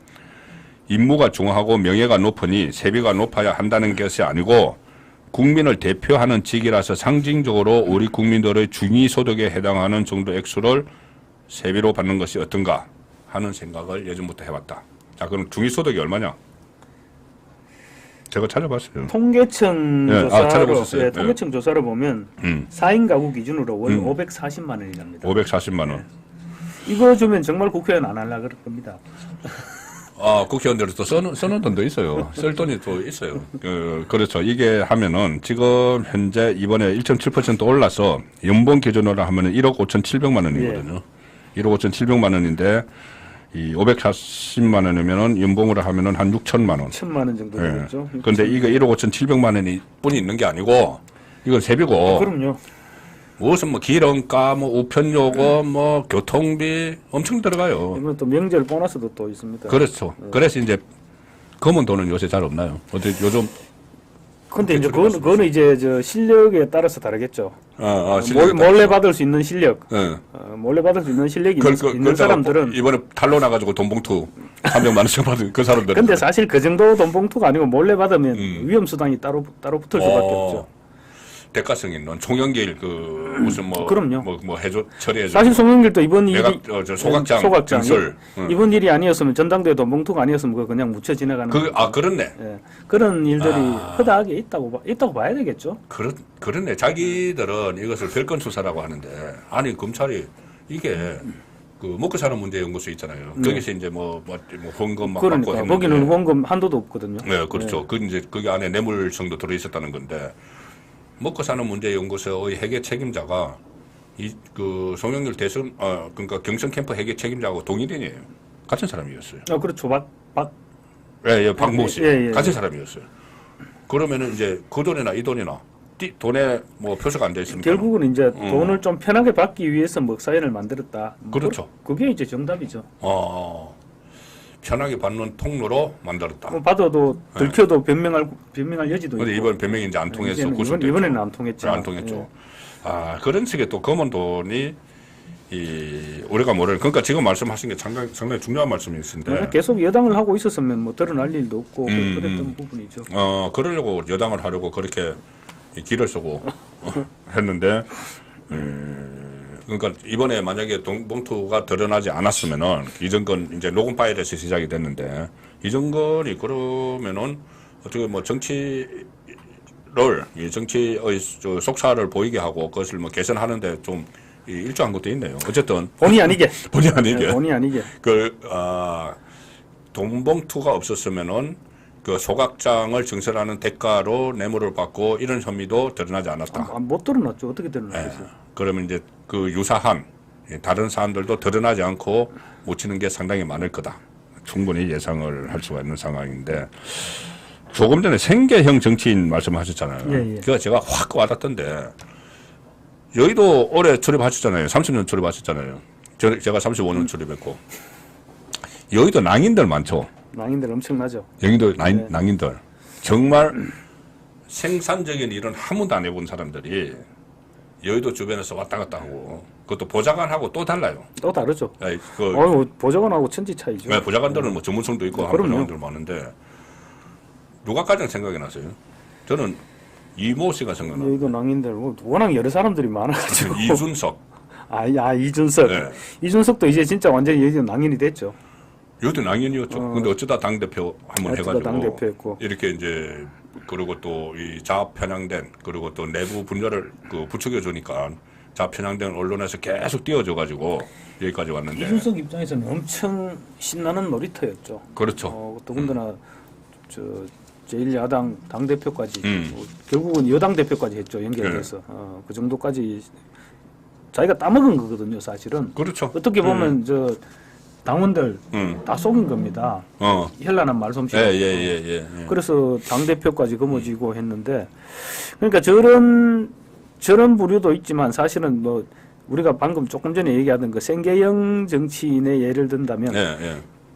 Speaker 2: 임무가 중하고 명예가 높으니 세비가 높아야 한다는 것이 아니고 국민을 대표하는 직이라서 상징적으로 우리 국민들의 중위소득에 해당하는 정도 액수를 세비로 받는 것이 어떤가 하는 생각을 예전부터 해왔다. 자, 그럼 중위소득이 얼마냐? 제가 찾아봤어요.
Speaker 3: 통계청
Speaker 2: 네,
Speaker 3: 조사로
Speaker 2: 찾아보셨어요?
Speaker 3: 통계청 조사를 보면 4인 가구 기준으로 월 540만 원이랍니다.
Speaker 2: 540만 원.
Speaker 3: 이거 주면 정말 국회의원 안 하려고 그럴 겁니다.
Speaker 2: 국회의원들은 또 쓰는 돈도 있어요. 쓸 돈이 또 있어요. 그렇죠. 이게 하면은 지금 현재 이번에 1.7% 올라서 연봉 기준으로 하면은 1억 5,700만 원이거든요. 1억 5,700만 원인데 이 540만 원이면은 연봉으로 하면은 한 6천만 원.
Speaker 3: 1,000만 원 정도 되겠죠.
Speaker 2: 그런데 이거 1억 5,700만 원이 뿐이 있는 게 아니고 이건 세비고.
Speaker 3: 그럼요.
Speaker 2: 무슨 뭐 기름가, 뭐 우편요금, 뭐 교통비 엄청 들어가요.
Speaker 3: 이건 또 명절 보너스도 또 있습니다.
Speaker 2: 그렇죠. 그래서 이제 검은 돈은 요새 잘 없나요? 어떻게 요즘?
Speaker 3: 근데 이제 그거는 이제 저 실력에 따라서 다르겠죠. 몰래 받을 수 있는 실력.
Speaker 2: 네.
Speaker 3: 몰래 받을 수 있는 실력이 있는 사람들은
Speaker 2: 이번에 탈로 나가지고 돈 봉투 300만 원씩 받은 그 사람들은.
Speaker 3: 근데 사실 그 정도 돈 봉투가 아니고 몰래 받으면 위험 수당이 따로 붙을 수밖에 없죠.
Speaker 2: 대가성 있는 송영길 그 무슨 뭐
Speaker 3: 그럼요.
Speaker 2: 뭐 해줘 처리해줘.
Speaker 3: 사실 송영길도 이번 일이
Speaker 2: 저 소각장 증설.
Speaker 3: 이번 일이 아니었으면 전당대회도 멍투가 아니었으면 그거 그냥 묻혀 지나가는.
Speaker 2: 그렇네.
Speaker 3: 예. 그런 일들이 허다하게 있다고 봐야 되겠죠.
Speaker 2: 그렇네. 자기들은 이것을 별건 수사라고 하는데 아니 검찰이 이게 그 먹고 사는 문제 연구소 있잖아요. 거기서 이제 뭐 원금 막
Speaker 3: 그러니까
Speaker 2: 받고 했는데
Speaker 3: 거기는 원금 한도도 없거든요.
Speaker 2: 네, 그렇죠. 그 이제 거기 안에 뇌물성도 들어 있었다는 건데 먹고 사는 문제 연구소의 회계 책임자가 그 송영길 대선 그러니까 경선 캠프 회계 책임자하고 동일인이에요. 같은 사람이었어요.
Speaker 3: 그렇죠.
Speaker 2: 박모 씨
Speaker 3: 예.
Speaker 2: 같은 사람이었어요. 그러면은 이제 그 돈이나 이 돈이나 돈에 뭐 표시가 안 돼 있으니까
Speaker 3: 결국은 이제 돈을 좀 편하게 받기 위해서 먹사연을 만들었다.
Speaker 2: 그렇죠.
Speaker 3: 그게 이제 정답이죠.
Speaker 2: 편하게 받는 통로로 만들었다.
Speaker 3: 받아도 들켜도 변명할 여지도
Speaker 2: 근데
Speaker 3: 있고.
Speaker 2: 이번 변명이 이제 안 통해서
Speaker 3: 이번에는 안 통했죠.
Speaker 2: 안 통했죠. 그런 식의 또 검은 돈이 우리가 모르는 그러니까 지금 말씀하신 게 상당히 중요한 말씀이신데
Speaker 3: 계속 여당을 하고 있었으면 뭐 드러날 일도 없고 그랬던 부분이죠.
Speaker 2: 그러려고 여당을 하려고 그렇게 길을 쓰고 했는데 그러니까 이번에 만약에 봉투가 드러나지 않았으면은 이정건 이제 녹음 파일에서 시작이 됐는데 이정건이 그러면은 어떻게 뭐 정치의 속사를 보이게 하고 그것을 뭐 개선하는데 좀 일조한 것도 있네요. 어쨌든
Speaker 3: 본의 아니게.
Speaker 2: 본의 아니게. 돈 봉투가 없었으면은 그 소각장을 증설하는 대가로 뇌물을 받고 이런 혐의도 드러나지 않았다.
Speaker 3: 못 드러났죠. 어떻게 드러나겠어요?
Speaker 2: 그러면 이제 그 유사한 다른 사안들도 드러나지 않고 묻히는 게 상당히 많을 거다. 충분히 예상을 할 수가 있는 상황인데 조금 전에 생계형 정치인 말씀하셨잖아요.
Speaker 3: 예.
Speaker 2: 그거 제가 확 와닿던데 여의도 올해 출입하셨잖아요. 30년 출입하셨잖아요. 제가 35년 출입했고 여의도 낭인들 많죠.
Speaker 3: 낭인들 엄청나죠.
Speaker 2: 여의도 낭인들 정말 생산적인 일은 한 번도 안 해본 사람들이 여의도 주변에서 왔다 갔다 하고 그것도 보좌관하고 또 달라요.
Speaker 3: 또 다르죠.
Speaker 2: 그
Speaker 3: 보좌관하고 천지 차이죠.
Speaker 2: 네, 보좌관들은 뭐 전문성도 있고 한 보좌관들 많은데 누가 가장 생각이 나세요? 저는 이모 씨가 생각나요.
Speaker 3: 여의도 낭인들 워낙 여러 사람들이 많아가지고.
Speaker 2: 이준석.
Speaker 3: 이준석.
Speaker 2: 네.
Speaker 3: 이준석도 이제 진짜 완전히 여의도 낭인이 됐죠.
Speaker 2: 여의도 낭인이었죠. 근데 어쩌다 당대표 한번 해가지고
Speaker 3: 당대표였고.
Speaker 2: 이렇게 이제 그리고 또 이 좌편향된 그리고 또 내부 분열을 부추겨 주니까 좌편향된 언론에서 계속 띄워줘 가지고 여기까지 왔는데
Speaker 3: 이준석 입장에서는 엄청 신나는 놀이터였죠.
Speaker 2: 그렇죠.
Speaker 3: 더군다나 제1야당 당대표까지 결국은 여당 대표까지 했죠. 연결돼서 그 정도까지 자기가 따먹은 거거든요. 사실은.
Speaker 2: 그렇죠.
Speaker 3: 어떻게 보면 당원들 다 속인 겁니다. 현란한 말솜씨.
Speaker 2: 예.
Speaker 3: 그래서 당대표까지 거머쥐고 했는데 그러니까 저런 부류도 있지만 사실은 뭐 우리가 방금 조금 전에 얘기하던 그 생계형 정치인의 예를 든다면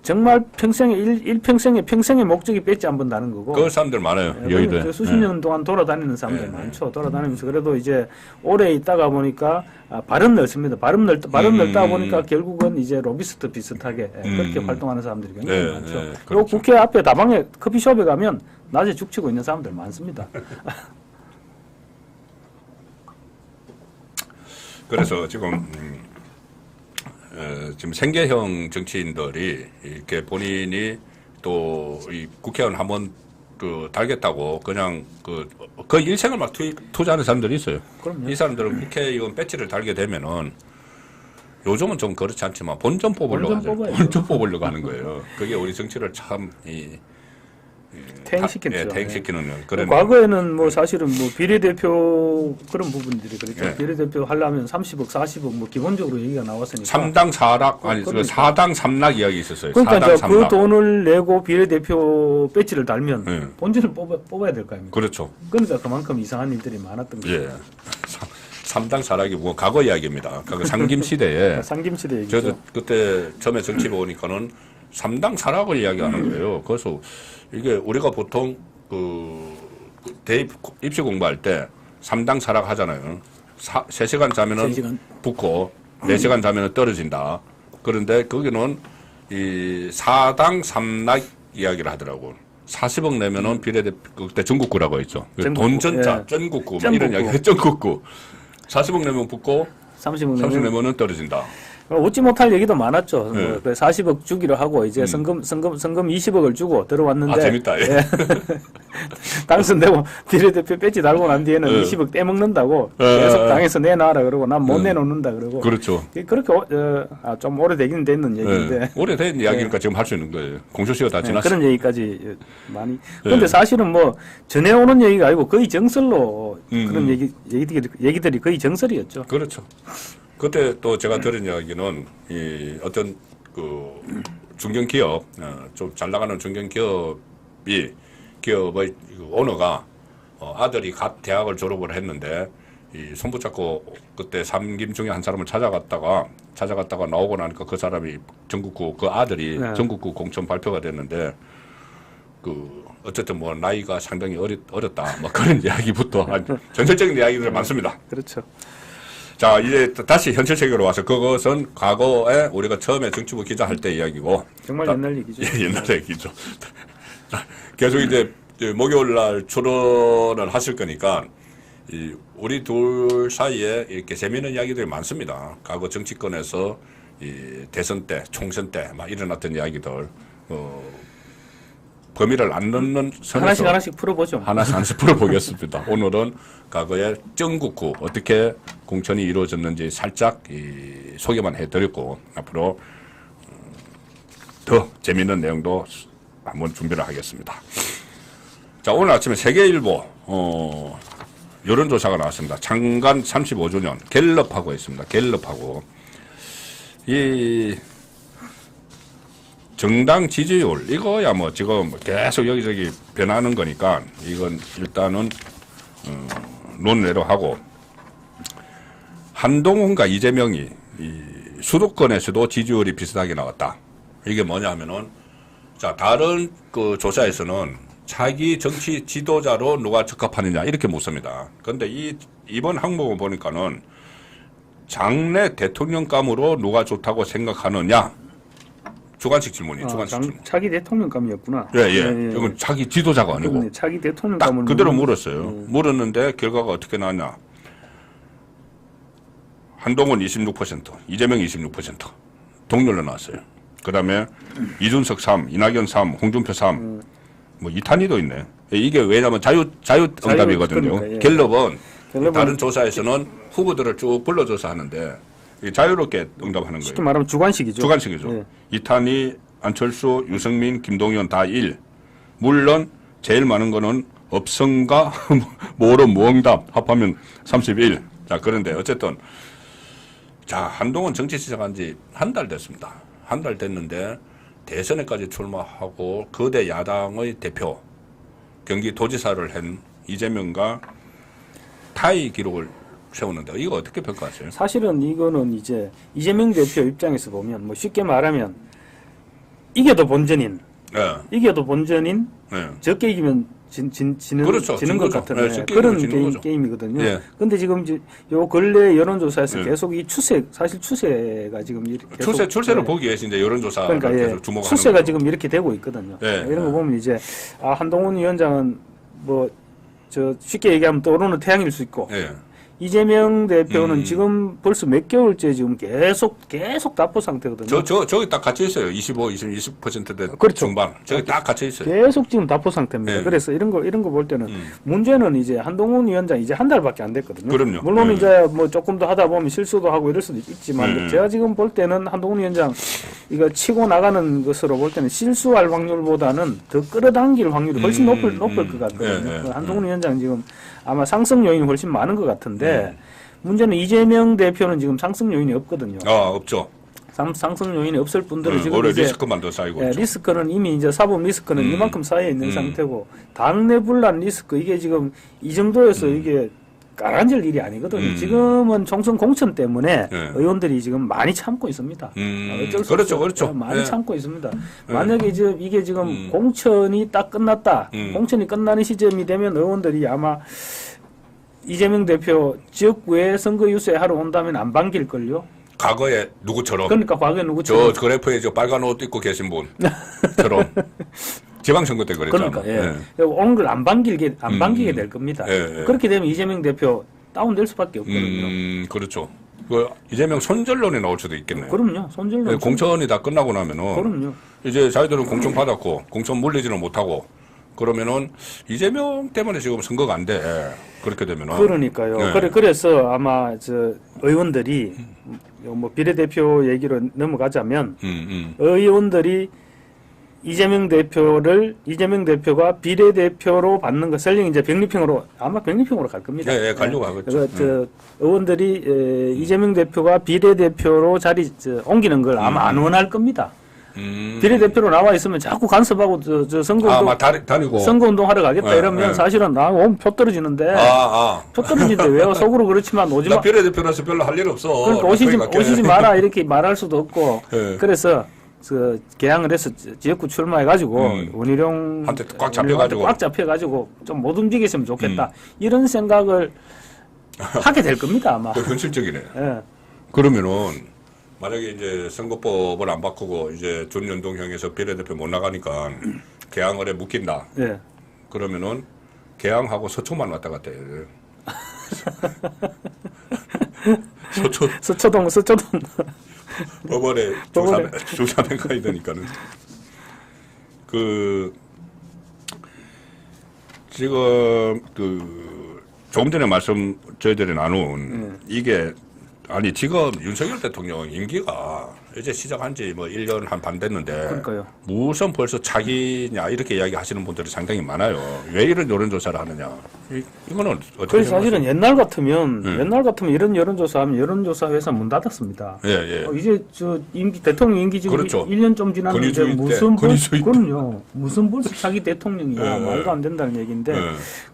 Speaker 3: 정말 평생의 목적이 뺏지 안 본다는 거고.
Speaker 2: 그 사람들 많아요. 여의도에.
Speaker 3: 수십 년 동안 돌아다니는 사람들 많죠. 돌아다니면서 그래도 이제 오래 있다가 보니까 발음 넓습니다. 발음 넓다 보니까 결국은 이제 로비스트 비슷하게 그렇게 활동하는 사람들이 굉장히 많죠. 그리고
Speaker 2: 그렇죠.
Speaker 3: 국회 앞에 다방에 커피숍에 가면 낮에 죽치고 있는 사람들 많습니다.
Speaker 2: 그래서 지금 생계형 정치인들이 이렇게 본인이 또 이 국회의원 한번 달겠다고 그냥 거의 일생을 막 투자하는 사람들이 있어요.
Speaker 3: 그럼요.
Speaker 2: 이 사람들은 국회의원 배지를 달게 되면은 요즘은 좀 그렇지 않지만 본전 뽑으려고 하죠. 본전 뽑으려고 하는 거예요. 그게 우리 정치를 참
Speaker 3: 퇴행시켰죠.
Speaker 2: 퇴행시키는 그런.
Speaker 3: 과거에는 뭐 사실은 뭐 비례대표 그런 부분들이 그렇죠. 비례대표 하려면 30억, 40억 뭐 기본적으로 얘기가 나왔으니까.
Speaker 2: 3당 4락 아니
Speaker 3: 그러니까.
Speaker 2: 4당 3락 이야기 있었어요.
Speaker 3: 그러니까
Speaker 2: 4당
Speaker 3: 그
Speaker 2: 3락.
Speaker 3: 돈을 내고 비례대표 배지를 달면 본전을 뽑아야 될 거 아닙니까?
Speaker 2: 그렇죠.
Speaker 3: 그러니까 그만큼 이상한 일들이 많았던 거죠.
Speaker 2: 예. 3당 4락이 뭐 과거 이야기입니다. 그 상김 시대에.
Speaker 3: 상김 시대 얘기죠.
Speaker 2: 저도 그때 처음에 정치를 오니까는 3당 4락을 이야기하는 거예요. 그래서 이게 우리가 보통 대입 입시 공부할 때 3당 4락 하잖아요. 3시간 자면은
Speaker 3: 3시간.
Speaker 2: 붙고 4시간 자면은 떨어진다. 그런데 거기는 이 4당 3락 이야기를 하더라고. 40억 내면은 비례대표 그때 전국구라고 했죠.
Speaker 3: 전국구,
Speaker 2: 돈전자
Speaker 3: 예.
Speaker 2: 전국구 막 이런 이야기 전국구 40억 내면 붙고
Speaker 3: 30억
Speaker 2: 30억
Speaker 3: 내면
Speaker 2: 내면은 떨어진다.
Speaker 3: 웃지 못할 얘기도 많았죠.
Speaker 2: 네.
Speaker 3: 뭐 40억 주기로 하고 이제 성금 20억을 주고 들어왔는데
Speaker 2: 아 재밌다. 예.
Speaker 3: 당선되고 비례대표 배지 달고 난 뒤에는
Speaker 2: 네.
Speaker 3: 20억 떼먹는다고
Speaker 2: 네.
Speaker 3: 계속 당에서 내놔라 그러고 난 못
Speaker 2: 네.
Speaker 3: 내놓는다 그러고
Speaker 2: 그렇죠.
Speaker 3: 그렇게 좀 오래되긴 됐는 얘기인데
Speaker 2: 네. 오래된 이야기니까 지금 할 수 있는 거예요. 공소시효 다 지났어.
Speaker 3: 그런 얘기까지 많이. 그런데 사실은 뭐 전해오는 얘기가 아니고 거의 정설로 그런 얘기들이 거의 정설이었죠.
Speaker 2: 그렇죠. 그때 또 제가 들은 이야기는 이 어떤 그 중견기업 좀 잘 나가는 중견기업이 기업의 오너가 아들이 갓 대학을 졸업을 했는데 이 손붙잡고 그때 삼김 중에 한 사람을 찾아갔다가 나오고 나니까 그 사람이 전국구 그 아들이
Speaker 3: 네.
Speaker 2: 전국구 공천 발표가 됐는데 그 어쨌든 뭐 나이가 상당히 어렸다 뭐 그런 이야기부터 전설적인 이야기들이 많습니다.
Speaker 3: 그렇죠.
Speaker 2: 자, 이제 다시 현실 세계로 와서 그것은 과거에 우리가 처음에 정치부 기자 할 때 이야기고.
Speaker 3: 정말 옛날 얘기죠.
Speaker 2: 예, 옛날 얘기죠. 계속 이제 목요일 날 출연을 하실 거니까 우리 둘 사이에 이렇게 재미있는 이야기들이 많습니다. 과거 정치권에서 이 대선 때, 총선 때 막 일어났던 이야기들. 범위를 안 넣는 선에서
Speaker 3: 하나씩 풀어보죠.
Speaker 2: 하나씩 풀어보겠습니다. 오늘은 과거의 전국구 어떻게 공천이 이루어졌는지 살짝 소개만 해드렸고 앞으로 더 재미있는 내용도 한번 준비를 하겠습니다. 자, 오늘 아침에 세계일보 여론조사가 나왔습니다. 창간 35주년 갤럽하고 있습니다. 갤럽하고 이 정당 지지율 이거야 뭐 지금 계속 여기저기 변하는 거니까 이건 일단은 논외로 하고 한동훈과 이재명이 이 수도권에서도 지지율이 비슷하게 나왔다. 이게 뭐냐 하면은 자 다른 그 조사에서는 자기 정치 지도자로 누가 적합하느냐 이렇게 묻습니다. 그런데 이번 항목을 보니까는 장래 대통령감으로 누가 좋다고 생각하느냐 주관식 질문이 주관식 질문.
Speaker 3: 차기 대통령감이었구나.
Speaker 2: 예. 이건 자기 지도자가 아니고
Speaker 3: 그렇네, 차기 대통령감을
Speaker 2: 딱 그대로 물었어요. 물었는데 결과가 어떻게 나왔냐. 한동훈 26%, 이재명 26% 동률로 나왔어요. 그 다음에 이준석 3, 이낙연 3, 홍준표 3, 뭐 이탄희도 있네. 이게 왜냐면 자유응답이거든요.
Speaker 3: 그러니까, 예.
Speaker 2: 갤럽은
Speaker 3: 갤럽은
Speaker 2: 다른 조사에서는 후보들을 쭉 불러줘서 하는데 자유롭게 응답하는
Speaker 3: 쉽게
Speaker 2: 거예요.
Speaker 3: 말하면 주관식이죠.
Speaker 2: 주관식이죠.
Speaker 3: 예.
Speaker 2: 이탄희, 안철수, 유승민, 김동연 다 1. 물론 제일 많은 거는 업성과 모름, 무응답 합하면 31. 자, 그런데 어쨌든 자, 한동훈 정치 시작한 지 한 달 됐습니다. 한 달 됐는데 대선에까지 출마하고 거대 야당의 대표 경기도지사를 한 이재명과 타이 기록을 세우는데 이거 어떻게 평가하세요?
Speaker 3: 사실은 이거는 이제 이재명 대표 입장에서 보면 뭐 쉽게 말하면 이겨도 본전인
Speaker 2: 네.
Speaker 3: 적게 이기면 지는
Speaker 2: 그렇죠.
Speaker 3: 지는 것
Speaker 2: 거죠.
Speaker 3: 같은
Speaker 2: 네,
Speaker 3: 그런 게임이거든요.
Speaker 2: 예.
Speaker 3: 근데 지금 요 근래 여론조사에서
Speaker 2: 예.
Speaker 3: 계속 이 사실 추세가 지금 이렇게
Speaker 2: 추세를 보기 위해서 이제 여론조사를
Speaker 3: 그러니까
Speaker 2: 계속 주목하는
Speaker 3: 추세가
Speaker 2: 거죠.
Speaker 3: 지금 이렇게 되고 있거든요.
Speaker 2: 예.
Speaker 3: 이런 거 보면 이제 한동훈 위원장은 뭐 쉽게 얘기하면 떠오르는 태양일 수 있고
Speaker 2: 예.
Speaker 3: 이재명 대표는 지금 벌써 몇 개월째 지금 계속 답보 상태거든요.
Speaker 2: 저기 딱 갇혀 있어요. 20%대
Speaker 3: 그렇죠.
Speaker 2: 중반. 저기 딱 갇혀 있어요.
Speaker 3: 계속 지금 답보 상태입니다.
Speaker 2: 네.
Speaker 3: 그래서 이런 거 볼 때는 문제는 이제 한동훈 위원장 이제 한 달밖에 안 됐거든요.
Speaker 2: 그럼요.
Speaker 3: 물론
Speaker 2: 네.
Speaker 3: 이제 뭐 조금 더 하다 보면 실수도 하고 이럴 수도 있지만 제가 지금 볼 때는 한동훈 위원장 이거 치고 나가는 것으로 볼 때는 실수할 확률보다는 더 끌어당길 확률이 훨씬 높을 것 같거든요.
Speaker 2: 네.
Speaker 3: 한동훈 위원장 지금 아마 상승 요인이 훨씬 많은 것 같은데 문제는 이재명 대표는 지금 상승 요인이 없거든요.
Speaker 2: 없죠.
Speaker 3: 상승 요인이 없을 뿐더러 지금
Speaker 2: 올해
Speaker 3: 이제
Speaker 2: 리스크만 더 쌓이고 있죠.
Speaker 3: 리스크는 이미 이제 사법 리스크는 이만큼 쌓여 있는 상태고 당내 분란 리스크 이게 지금 이 정도에서 이게 깔아앉을 일이 아니거든요. 지금은 총선 공천 때문에 의원들이 지금 많이 참고 있습니다. 어쩔 수
Speaker 2: 그렇죠,
Speaker 3: 없어요.
Speaker 2: 그렇죠.
Speaker 3: 많이
Speaker 2: 네.
Speaker 3: 참고 있습니다. 만약에 이게 지금 공천이 딱 끝났다. 공천이 끝나는 시점이 되면 의원들이 아마 이재명 대표 지역구에 선거 유세하러 온다면 안 반길걸요.
Speaker 2: 과거에 누구처럼.
Speaker 3: 그러니까 과거에 누구처럼.
Speaker 2: 저 그래프에 저 빨간 옷 입고 계신 분처럼 지방선거 때 그랬잖아.
Speaker 3: 그러니까 온 걸 안 반기게 될 겁니다. 그렇게 되면 이재명 대표 다운될 수밖에 없거든요.
Speaker 2: 그렇죠. 그 이재명 손절론이 나올 수도 있겠네요.
Speaker 3: 그럼요. 손절론.
Speaker 2: 공천이 다 끝나고 나면은
Speaker 3: 그럼요.
Speaker 2: 이제 자기들은 공천 받았고 공천 물리지는 못하고 그러면은 이재명 때문에 지금 선거가 안 돼. 그렇게 되면은.
Speaker 3: 그러니까요. 그래서 아마 저 의원들이 뭐 비례대표 얘기로 넘어가자면 의원들이 이재명 대표가 비례대표로 받는 거 설령 이제 아마 병립형으로 갈 겁니다.
Speaker 2: 예, 가려고 하겠죠.
Speaker 3: 의원들이 이재명 대표가 비례대표로 옮기는 걸 아마 안 원할 겁니다. 비례대표로 나와 있으면 자꾸 간섭하고 저 선거운동
Speaker 2: 다니고
Speaker 3: 선거운동 하러 가겠다 이러면 사실은 표 떨어지는데 표 떨어지는데 왜 속으로 그렇지만 오지 마.
Speaker 2: 나 비례대표라서 별로 할 일 없어.
Speaker 3: 그러니까 오시지 마라 이렇게 말할 수도 없고 그래서 그 개항을 해서 지역구 출마해가지고 원희룡한테
Speaker 2: 꽉
Speaker 3: 잡혀가지고 좀 못 움직였으면 좋겠다 이런 생각을 하게 될 겁니다 아마.
Speaker 2: 현실적이네.
Speaker 3: 예.
Speaker 2: 그러면은 만약에 이제 선거법을 안 바꾸고 이제 준연동형에서 비례대표 못 나가니까 개항을 해 묶인다.
Speaker 3: 예.
Speaker 2: 그러면은 개항하고 서초만 왔다 갔다 해요.
Speaker 3: 서초동.
Speaker 2: 법원에 조사弁가야 되니까는. 지금 조금 전에 저희들이 나눈 이게 아니 지금 윤석열 대통령 임기가 이제 시작한 지 뭐 1년 한 반 됐는데
Speaker 3: 그러니까요.
Speaker 2: 무슨 벌써 차기냐 이렇게 이야기하시는 분들이 상당히 많아요. 왜 이런 여론조사를 하느냐. 이거는 어떻게
Speaker 3: 그래서 사실은 옛날 같으면 이런 여론조사하면 여론조사 회사 문 닫았습니다. 이제 대통령 임기 지금
Speaker 2: 그렇죠.
Speaker 3: 1년 좀 지났는데 무슨 벌써 차기 대통령이야. 말도 안 된다는 얘기인데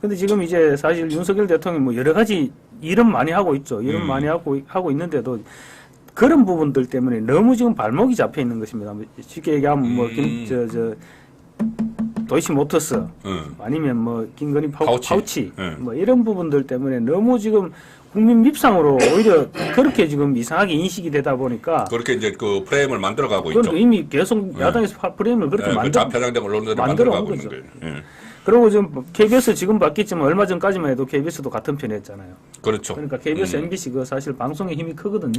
Speaker 3: 근데 지금 이제 사실 윤석열 대통령이 뭐 여러 가지 일은 많이 하고 있죠. 일은 많이 하고 있는데도 그런 부분들 때문에 너무 지금 발목이 잡혀 있는 것입니다. 쉽게 얘기하면 도이치모터스 아니면 뭐 김건희 파우치 뭐 이런 부분들 때문에 너무 지금 국민 밉상으로 오히려 그렇게 지금 이상하게 인식이 되다 보니까
Speaker 2: 그렇게 이제 그 프레임을 만들어가고 있죠.
Speaker 3: 이미 계속 야당에서 프레임을 그렇게
Speaker 2: 좌편향된 언론들이 만들어가고 있는 거예요.
Speaker 3: 그리고 지금 KBS 지금 바뀌었지만 얼마 전까지만 해도 KBS도 같은 편에 했잖아요.
Speaker 2: 그렇죠.
Speaker 3: 그러니까 KBS, MBC 그 사실 방송의 힘이 크거든요.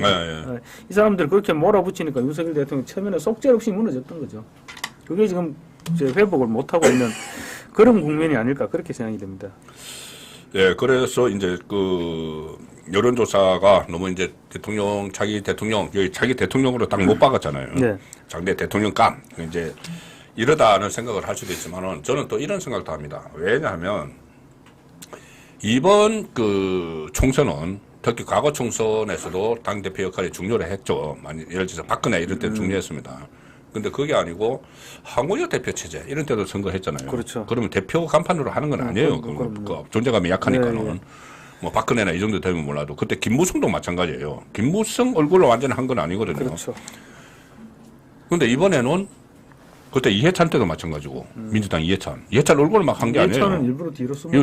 Speaker 3: 이 사람들 그렇게 몰아붙이니까 윤석열 대통령이 처음에는 속절없이 무너졌던 거죠. 그게 지금 이제 회복을 못하고 있는 그런 국면이 아닐까 그렇게 생각이 됩니다.
Speaker 2: 예, 그래서 이제 여론조사가 너무 이제 자기 대통령으로 딱 못 박았잖아요. 장대 대통령감. 이제 이러다는 생각을 할 수도 있지만은 저는 또 이런 생각도 합니다. 왜냐하면 이번 총선은 특히 과거 총선에서도 당대표 역할이 중요를 했죠. 예를 들어서 박근혜 이럴 때도 중요했습니다. 근데 그게 아니고 항우여 대표 체제 이런 때도 선거했잖아요.
Speaker 3: 그렇죠.
Speaker 2: 그러면 대표 간판으로 하는 건 아니에요. 존재감이 약하니까는. 뭐 박근혜나 이 정도 되면 몰라도 그때 김무성도 마찬가지예요. 김무성 얼굴로 완전 한 건 아니거든요.
Speaker 3: 그렇죠.
Speaker 2: 근데 이번에는 그때 이해찬 때도 마찬가지고 민주당 이해찬 얼굴을 막 한 게 아니에요.
Speaker 3: 이해찬은 일부러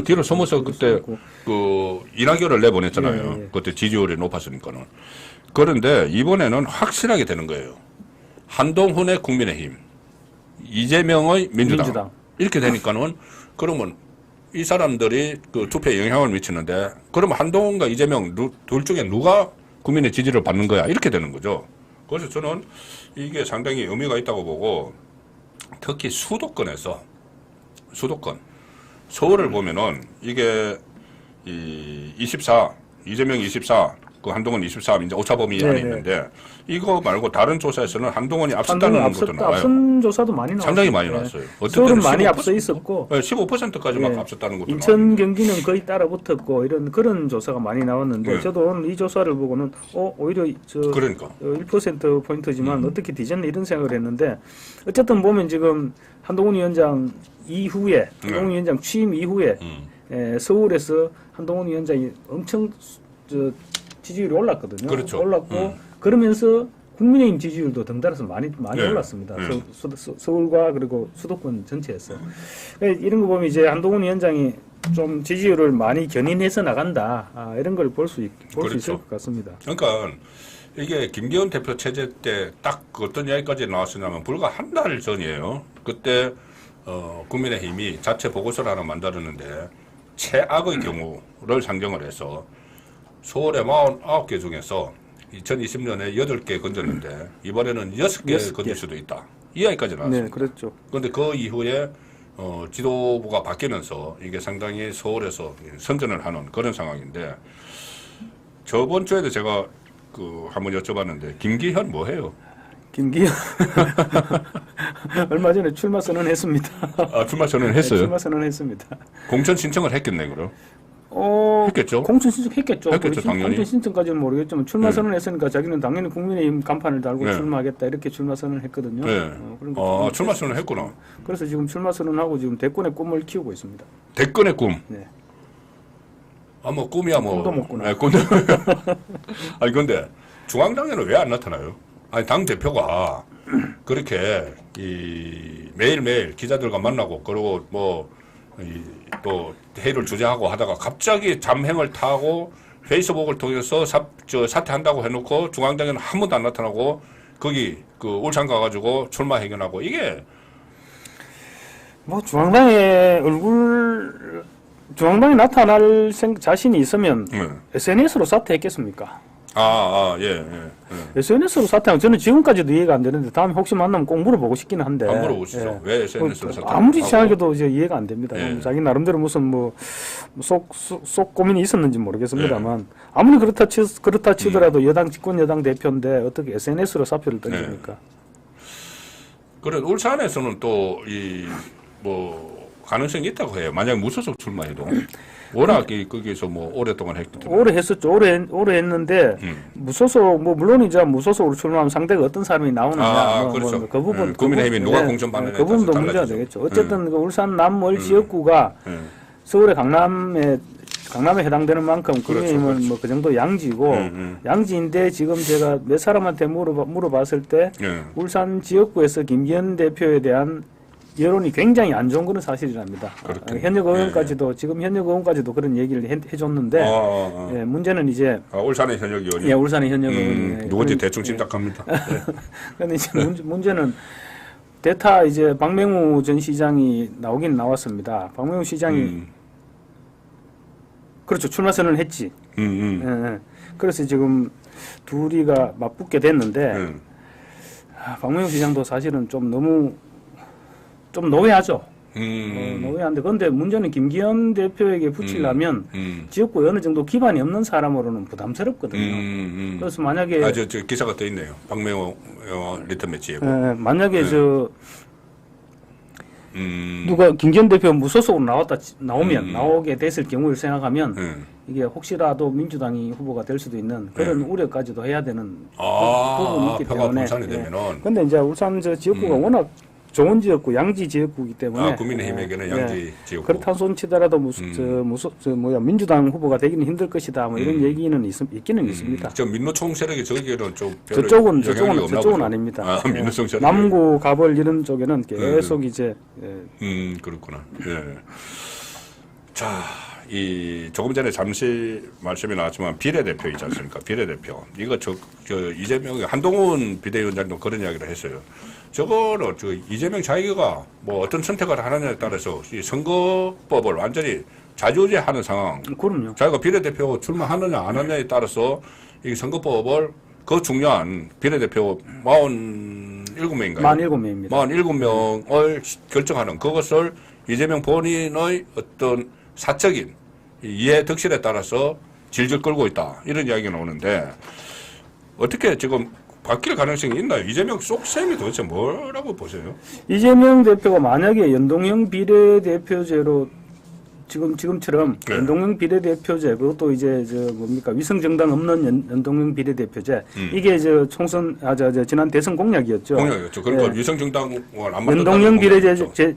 Speaker 2: 뒤로 숨어서 그때 이낙연을 내보냈잖아요. 그때 지지율이 높았으니까는. 그런데 이번에는 확실하게 되는 거예요. 한동훈의 국민의힘, 이재명의 민주당. 이렇게 되니까는 그러면 이 사람들이 투표에 영향을 미치는데 그러면 한동훈과 이재명 둘 중에 누가 국민의 지지를 받는 거야 이렇게 되는 거죠. 그래서 저는 이게 상당히 의미가 있다고 보고 특히 수도권에서 서울을 보면은 이게 이재명 24, 한동훈 23 이제 오차범위 안에 있는데 이거 말고 다른 조사에서는 한동훈이 앞섰다는 것도 나와요.
Speaker 3: 앞선 조사도 많이 나왔어요.
Speaker 2: 상당히 많이 나왔어요.
Speaker 3: 서울은 많이 앞서 있었고
Speaker 2: 15%까지 막 앞섰다는 것도
Speaker 3: 인천 경기는 거의 따라붙었고 그런 조사가 많이 나왔는데 저도 오늘 이 조사를 보고는 오히려
Speaker 2: 그러니까
Speaker 3: 1% 포인트지만 어떻게 뒤졌나 이런 생각을 했는데 어쨌든 보면 지금 한동훈 위원장 이후에 한동훈 위원장 취임 이후에 서울에서 한동훈 위원장이 엄청 지지율이 올랐거든요.
Speaker 2: 그렇죠.
Speaker 3: 올랐고 그러면서 국민의힘 지지율도 덩달아서 많이 올랐습니다. 서울과 그리고 수도권 전체에서 이런 거 보면 이제 한동훈 위원장이 좀 지지율을 많이 견인해서 나간다 이런 걸 볼 수 있을 것 같습니다.
Speaker 2: 그러니까 이게 김기현 대표 체제 때 딱 어떤 이야기까지 나왔었냐면 불과 한 달 전이에요. 그때 국민의힘이 자체 보고서를 하나 만들었는데 최악의 경우를 상정을 해서 서울의 49개 중에서 2020년에 8개 건졌는데 이번에는 6개 건질 수도 있다. 이 이야기까지 나왔습니다.
Speaker 3: 네, 그렇죠.
Speaker 2: 그런데 그 이후에 지도부가 바뀌면서 이게 상당히 서울에서 선전을 하는 그런 상황인데 저번 주에도 제가 한번 여쭤봤는데 김기현 뭐 해요?
Speaker 3: 김기현 얼마 전에 출마 선언했습니다.
Speaker 2: 아, 출마 선언했어요?
Speaker 3: 네, 출마 선언했습니다.
Speaker 2: 공천 신청을 했겠네, 그럼? 했겠죠?
Speaker 3: 공천 신청했겠죠.
Speaker 2: 했겠죠, 당연히.
Speaker 3: 공천 신청까지는 모르겠지만 출마 선언했으니까 자기는 당연히 국민의힘 간판을 달고
Speaker 2: 네.
Speaker 3: 출마하겠다 이렇게 출마 선언을 했거든요.
Speaker 2: 네.
Speaker 3: 그러니까
Speaker 2: 출마 선언을 했구나.
Speaker 3: 그래서 지금 출마 선언하고 지금 대권의 꿈을 키우고 있습니다.
Speaker 2: 대권의 꿈.
Speaker 3: 네.
Speaker 2: 뭐 꿈이야 뭐.
Speaker 3: 꿈도 못 꾸나.
Speaker 2: 네, 꿈도. 아니 근데 중앙당에는 왜 안 나타나요? 아니 당 대표가 그렇게 매일매일 기자들과 만나고 그러고 또 회의를 주재하고 하다가 갑자기 잠행을 타고 페이스북을 통해서 사퇴한다고 해놓고 중앙당에는 한 번도 안 나타나고 거기 울산 가가지고 출마 회견하고 이게
Speaker 3: 중앙당에 나타날 자신이 있으면 SNS로 사퇴했겠습니까?
Speaker 2: 예.
Speaker 3: SNS로 사퇴하면 저는 지금까지도 이해가 안 되는데 다음에 혹시 만나면 꼭 물어보고 싶긴 한데.
Speaker 2: 안 물어보시죠. 왜 SNS로 사퇴하고?
Speaker 3: 아무리 생각해도 이제 이해가 안 됩니다.
Speaker 2: 예.
Speaker 3: 자기 나름대로 무슨 속 고민이 있었는지 모르겠습니다만 아무리 그렇다 치더라도 집권 여당 대표인데 어떻게 SNS로 사표를 던집니까?
Speaker 2: 그래 울산에서는 또 가능성이 있다고 해요. 만약 무소속 출마해도. 워낙 거기서 오랫동안 했기 때문에.
Speaker 3: 오래 했었죠. 오래 했는데 무소속 물론 이제 무소속으로 출마하면 상대가 어떤 사람이 나오느냐.
Speaker 2: 그렇죠.
Speaker 3: 그 부분
Speaker 2: 국민의힘이 누가 공천받느냐에
Speaker 3: 그 부분도
Speaker 2: 따라서
Speaker 3: 문제가
Speaker 2: 달라지죠.
Speaker 3: 되겠죠. 어쨌든 그 울산 남월 지역구가 서울의 강남에 해당되는 만큼 국민의힘은
Speaker 2: 그렇죠.
Speaker 3: 그 정도 양지고 양지인데 지금 제가 몇 사람한테 물어봤을 때 울산 지역구에서 김기현 대표에 대한 여론이 굉장히 안 좋은 것은 사실이랍니다. 현역 의원까지도 지금 현역 의원까지도 그런 얘기를 해줬는데 문제는 이제
Speaker 2: 울산의 현역 의원이.
Speaker 3: 예, 울산의 현역 의원이
Speaker 2: 누군지 대충 짐작합니다.
Speaker 3: 그런데 이제 문제는 대타 이제 박맹우 전 시장이 나오긴 나왔습니다. 박맹우 시장이 그렇죠. 출마 선언을 했지. 그래서 지금 둘이가 맞붙게 됐는데 박맹우 시장도 사실은 좀 노회하죠. 노회한데 그런데 문제는 김기현 대표에게 붙이려면 지역구에 어느 정도 기반이 없는 사람으로는 부담스럽거든요. 그래서 만약에
Speaker 2: 저 기사가 떠 있네요. 박명호 리터매치에.
Speaker 3: 만약에 누가 김기현 대표 무소속으로 나오게 됐을 경우를 생각하면 이게 혹시라도 민주당이 후보가 될 수도 있는 그런 우려까지도 해야 되는 부분이 있기 때문에. 그런데 이제 울산 지역구가 워낙 좋은 지역구, 양지 지역구이기 때문에.
Speaker 2: 국민의힘에게는 양지 지역구.
Speaker 3: 그렇다는 손 치더라도 민주당 후보가 되기는 힘들 것이다. 이런 얘기는 있기는 있습니다.
Speaker 2: 저 민노총 세력이 저기는 좀
Speaker 3: 저쪽은 아닙니다.
Speaker 2: 민노총 세력.
Speaker 3: 남구, 갑을 이런 쪽에는 계속 이제.
Speaker 2: 그렇구나. 예. 자, 조금 전에 잠시 말씀이 나왔지만 비례대표 있지 않습니까? 비례대표. 이거 이재명이 한동훈 비대위원장도 그런 이야기를 했어요. 저거는 이재명 자기가 어떤 선택을 하느냐에 따라서 이 선거법을 완전히 좌지우지하는 상황.
Speaker 3: 그럼요.
Speaker 2: 자기가 비례대표 출마하느냐 안 하느냐에 따라서 이 선거법을 그 중요한 비례대표 47명인가요?
Speaker 3: 47명입니다.
Speaker 2: 47명을 결정하는 그것을 이재명 본인의 어떤 사적인 이해 덕실에 따라서 질질 끌고 있다. 이런 이야기가 나오는데 어떻게 지금 바뀔 가능성이 있나요? 이재명 속셈이 도대체 뭐라고 보세요?
Speaker 3: 이재명 대표가 만약에 연동형 비례대표제로 지금처럼 연동형 비례대표제 그것도 이제 위성정당 없는 연동형 비례대표제 이게 총선 지난 대선 공약이었죠.
Speaker 2: 그러니까 위성정당을 안
Speaker 3: 연동형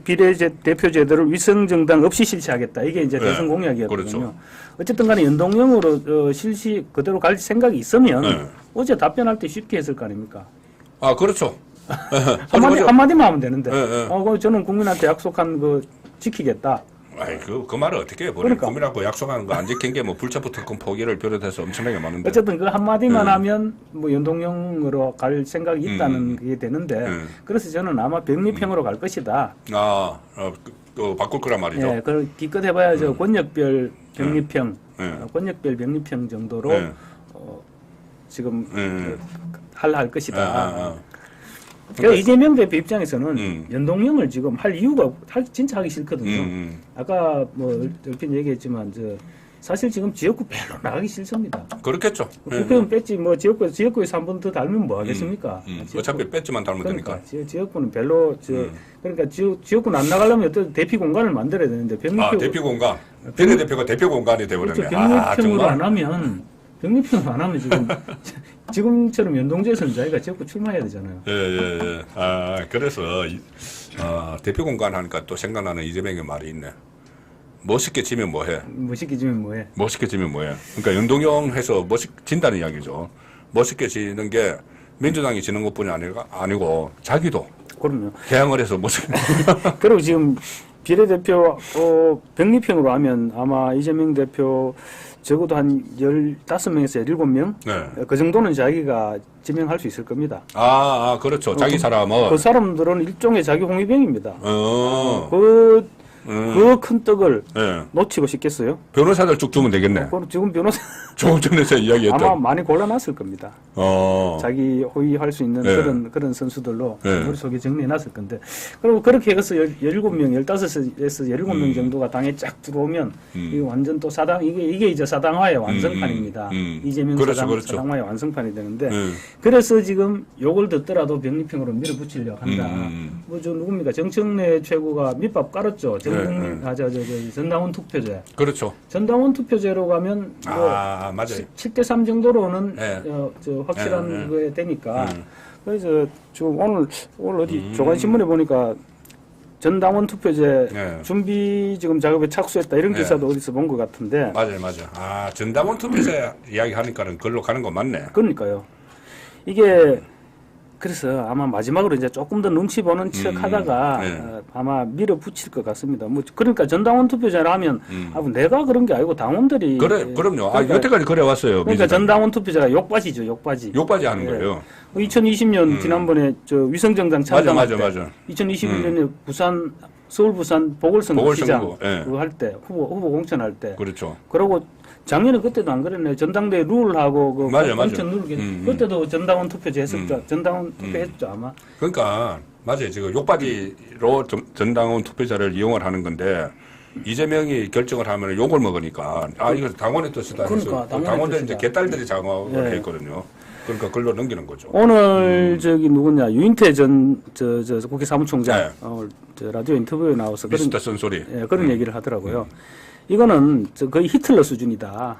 Speaker 3: 비례대표제도를 위성정당 없이 실시하겠다. 이게 이제 대선 공약이었거든요.
Speaker 2: 그렇죠.
Speaker 3: 어쨌든 간에 연동형으로 실시 그대로 갈 생각이 있으면 어제 답변할 때 쉽게 했을 거 아닙니까?
Speaker 2: 그렇죠.
Speaker 3: 한마디만 하면 되는데 저는 국민한테 약속한 거 지키겠다.
Speaker 2: 아이 그 말을 어떻게 해?
Speaker 3: 그러니까.
Speaker 2: 꿈이라고 약속하는 거 안 지킨 게 뭐 불체포 특권 포기를 비롯해서 엄청나게 많은데.
Speaker 3: 어쨌든 그 한마디만 하면 뭐 연동형으로 갈 생각이 있다는 게 되는데 그래서 저는 아마 병립형으로 갈 것이다.
Speaker 2: 바꿀 거란 말이죠.
Speaker 3: 예, 그걸 기껏 해봐야 저 권역별 병립형, 권역별 병립형 정도로 지금 할 것이다. 그러니까 이재명 대표 입장에서는 연동형을 지금 할 이유가 진짜 하기 싫거든요. 아까 뭐 얼핏 얘기했지만 사실 지금 지역구 별로 나가기 싫습니다.
Speaker 2: 그렇겠죠.
Speaker 3: 국회의원 뺐지 뭐 지역구에서 한 번 더 달면 뭐 하겠습니까?
Speaker 2: 어차피 뺐지만 달면
Speaker 3: 그러니까
Speaker 2: 되니까.
Speaker 3: 지역구는 별로 그러니까 지역구는 안 나가려면 어떤 대피 공간을 만들어야 되는데
Speaker 2: 대피 공간. 비례대표가 대표 공간이 되버렸네.
Speaker 3: 그렇죠. 병립형으로 안 하면 병립형으로 안 하면 지금처럼 연동제에서는 자기가 지역구 출마해야 되잖아요.
Speaker 2: 예. 그래서 대표 공간 하니까 또 생각나는 이재명의 말이 있네. 멋있게 지면 뭐해?
Speaker 3: 멋있게 지면 뭐해?
Speaker 2: 멋있게 지면 뭐해? 그러니까 연동형 해서 진다는 이야기죠. 멋있게 지는 게 민주당이 지는 것뿐이 아니고 자기도
Speaker 3: 그럼요.
Speaker 2: 개항을 해서 멋있게.
Speaker 3: 그리고 지금 비례대표 병립형으로 하면 아마 이재명 대표 적어도 한 15명에서 17명?
Speaker 2: 네.
Speaker 3: 그 정도는 자기가 지명할 수 있을 겁니다.
Speaker 2: 그렇죠. 자기 사람은.
Speaker 3: 그 사람들은 일종의 자기 홍위병입니다. 그 큰 떡을 놓치고 싶겠어요?
Speaker 2: 변호사들 쭉 주면 되겠네.
Speaker 3: 지금 변호사
Speaker 2: 조금 전에 이야기했던.
Speaker 3: 아마 많이 골라놨을 겁니다. 자기 호위할 수 있는 그런 선수들로 머릿속에 정리해놨을 건데. 그리고 그렇게 해서 17명, 15에서 17명 정도가 당에 쫙 들어오면 이게 완전 또 이게 이제 사당화의 완성판입니다. 이재명
Speaker 2: 그렇죠.
Speaker 3: 사당화의 완성판이 되는데 그래서 지금 요걸 듣더라도 병립형으로 밀어붙이려고 한다. 누굽니까? 정청래 최고가 밑밥 깔았죠. 전당원 투표제.
Speaker 2: 그렇죠.
Speaker 3: 전당원 투표제로 가면
Speaker 2: 맞아요.
Speaker 3: 7대3 정도로는 확실한 거에 되니까. 그래서 지금 오늘 어디 조간신문에 보니까 전당원 투표제 준비 지금 작업에 착수했다 이런 기사도 어디서 본 것 같은데.
Speaker 2: 맞아요. 전당원 투표제 이야기하니까는 그걸로 가는 거 맞네.
Speaker 3: 그러니까요. 이게 그래서 아마 마지막으로 이제 조금 더 눈치 보는 척 하다가 아마 밀어붙일 것 같습니다. 그러니까 전당원 투표제를 하면 내가 그런 게 아니고 당원들이.
Speaker 2: 그럼요. 여태까지 그래 왔어요.
Speaker 3: 그러니까 전당원 투표제가 욕바지죠, 욕바지.
Speaker 2: 욕바지 하는 거예요.
Speaker 3: 2020년 지난번에 위성정당 참당할 때.
Speaker 2: 맞아.
Speaker 3: 2021년에 서울 부산 보궐선거 시장 그거 할 때 후보 공천할 때.
Speaker 2: 그렇죠.
Speaker 3: 그리고 작년에 그때도 안 그랬네. 전당대 룰하고 공천 룰 그때도 전당원 투표제 했었죠. 전당원 투표했죠 아마.
Speaker 2: 그러니까 맞아요. 지금 욕바지로 전당원 투표자를 이용을 하는 건데 이재명이 결정을 하면 욕을 먹으니까 이거 당원의 뜻이다 해서 당원들 이제 개딸들이 장악을 했거든요. 그러니까 글로 넘기는 거죠.
Speaker 3: 오늘 누구냐 유인태 전 국회 사무총장 라디오 인터뷰에 나와서
Speaker 2: 미스터 쓴소리
Speaker 3: 그런 얘기를 하더라고요. 이거는 거의 히틀러 수준이다.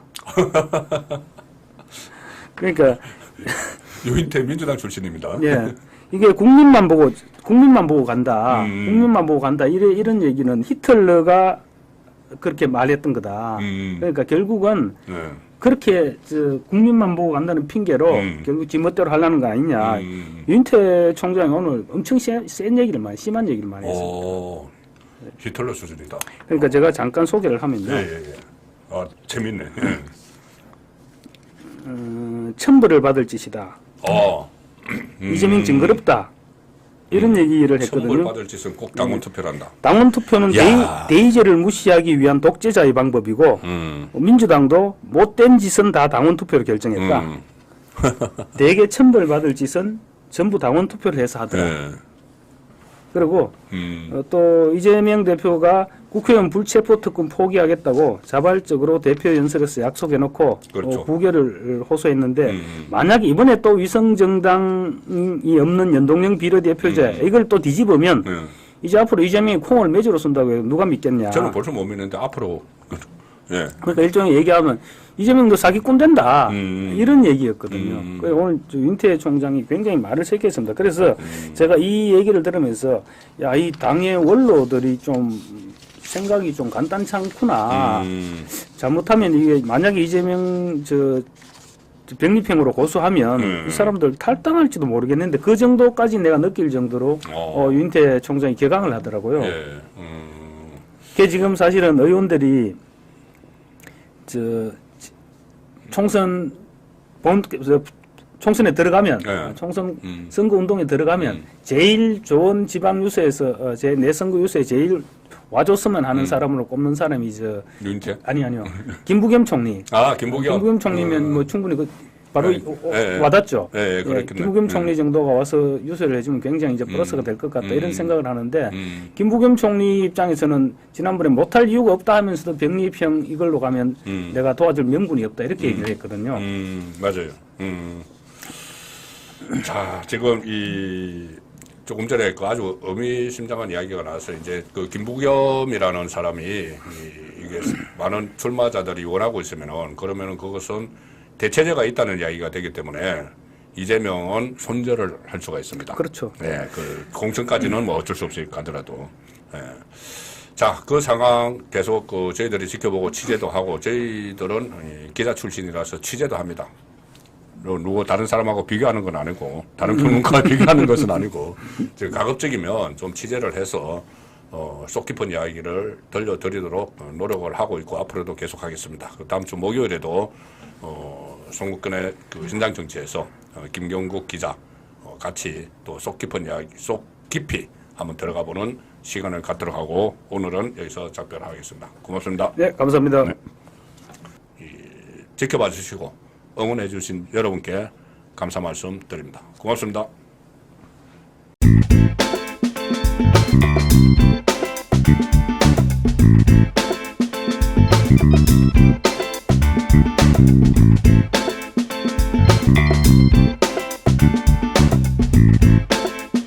Speaker 3: 그러니까
Speaker 2: 유인태 민주당 출신입니다.
Speaker 3: 이게 국민만 보고 간다. 국민만 보고 간다. 이런 얘기는 히틀러가 그렇게 말했던 거다. 그러니까 결국은 그렇게 국민만 보고 간다는 핑계로 결국 지멋대로 하려는 거 아니냐. 유인태 총장이 오늘 엄청 심한 얘기를 많이 했습니다.
Speaker 2: 히틀러 수준이다.
Speaker 3: 그러니까 제가 잠깐 소개를 하면요.
Speaker 2: 재밌네.
Speaker 3: 천벌을 받을 짓이다. 이재명 징그럽다. 이런 얘기를 했거든요.
Speaker 2: 천벌 받을 짓은 꼭 당원 투표를 한다.
Speaker 3: 당원 투표는 대의제를 무시하기 위한 독재자의 방법이고 민주당도 못된 짓은 다 당원 투표로 결정했다. 대개 천벌 받을 짓은 전부 당원 투표를 해서 하더라. 그리고 또 이재명 대표가 국회의원 불체포 특권 포기하겠다고 자발적으로 대표 연설에서 약속해놓고 부결을 호소했는데 만약에 이번에 또 위성정당이 없는 연동형 비례대표제 이걸 또 뒤집으면 이제 앞으로 이재명이 콩을 매주로 쓴다고 해요. 누가 믿겠냐.
Speaker 2: 저는 벌써 못 믿는데 앞으로.
Speaker 3: 그러니까 일종의 얘기하면 이재명도 사기꾼 된다 이런 얘기였거든요. 그래서 오늘 윤태 총장이 굉장히 말을 세게 했습니다. 그래서 제가 이 얘기를 들으면서 이 당의 원로들이 좀 생각이 좀 간단치 않구나. 잘못하면 이게 만약에 이재명 병립형으로 고소하면 이 사람들 탈당할지도 모르겠는데 그 정도까지 내가 느낄 정도로 윤태 총장이 개강을 하더라고요. 그게 지금 사실은 의원들이 저 총선 총선에 들어가면
Speaker 2: 네.
Speaker 3: 총선 선거 운동에 들어가면 제일 좋은 지방 유세에서 내 선거 유세에 제일 와줬으면 하는 사람으로 꼽는 사람이
Speaker 2: 윤태?
Speaker 3: 아니요 김부겸 총리.
Speaker 2: 김부겸
Speaker 3: 총리면 뭐 충분히 바로
Speaker 2: 네.
Speaker 3: 와닿죠.
Speaker 2: 네, 그렇겠네.
Speaker 3: 김부겸 총리 정도가 와서 유세를 해주면 굉장히 이제 플러스가 될 것 같다 이런 생각을 하는데 김부겸 총리 입장에서는 지난번에 못할 이유가 없다 하면서도 병리평 이걸로 가면 내가 도와줄 명분이 없다 이렇게 얘기를 했거든요.
Speaker 2: 맞아요. 자, 지금 조금 전에 그 아주 의미심장한 이야기가 나와서 이제 그 김부겸이라는 사람이 이게 많은 출마자들이 원하고 있으면은 그러면은 그것은 대체제가 있다는 이야기가 되기 때문에 이재명은 손절을 할 수가 있습니다.
Speaker 3: 그렇죠.
Speaker 2: 네, 그 공천까지는 뭐 어쩔 수 없이 가더라도. 네. 자, 그 상황 계속 저희들이 지켜보고 취재도 하고 저희들은 기자 출신이라서 취재도 합니다. 다른 사람하고 비교하는 건 아니고 다른 평론가와 비교하는 것은 아니고 가급적이면 좀 취재를 해서 속 깊은 이야기를 들려드리도록 노력을 하고 있고 앞으로도 계속하겠습니다. 다음 주 목요일에도 송국근의 그 현장 정치에서 김경국 기자 같이 또 속 깊은 이야기, 속 깊이 한번 들어가 보는 시간을 갖도록 하고 오늘은 여기서 작별하겠습니다. 고맙습니다.
Speaker 3: 네, 감사합니다.
Speaker 2: 네. 지켜봐 주시고 응원해 주신 여러분께 감사 말씀 드립니다. 고맙습니다.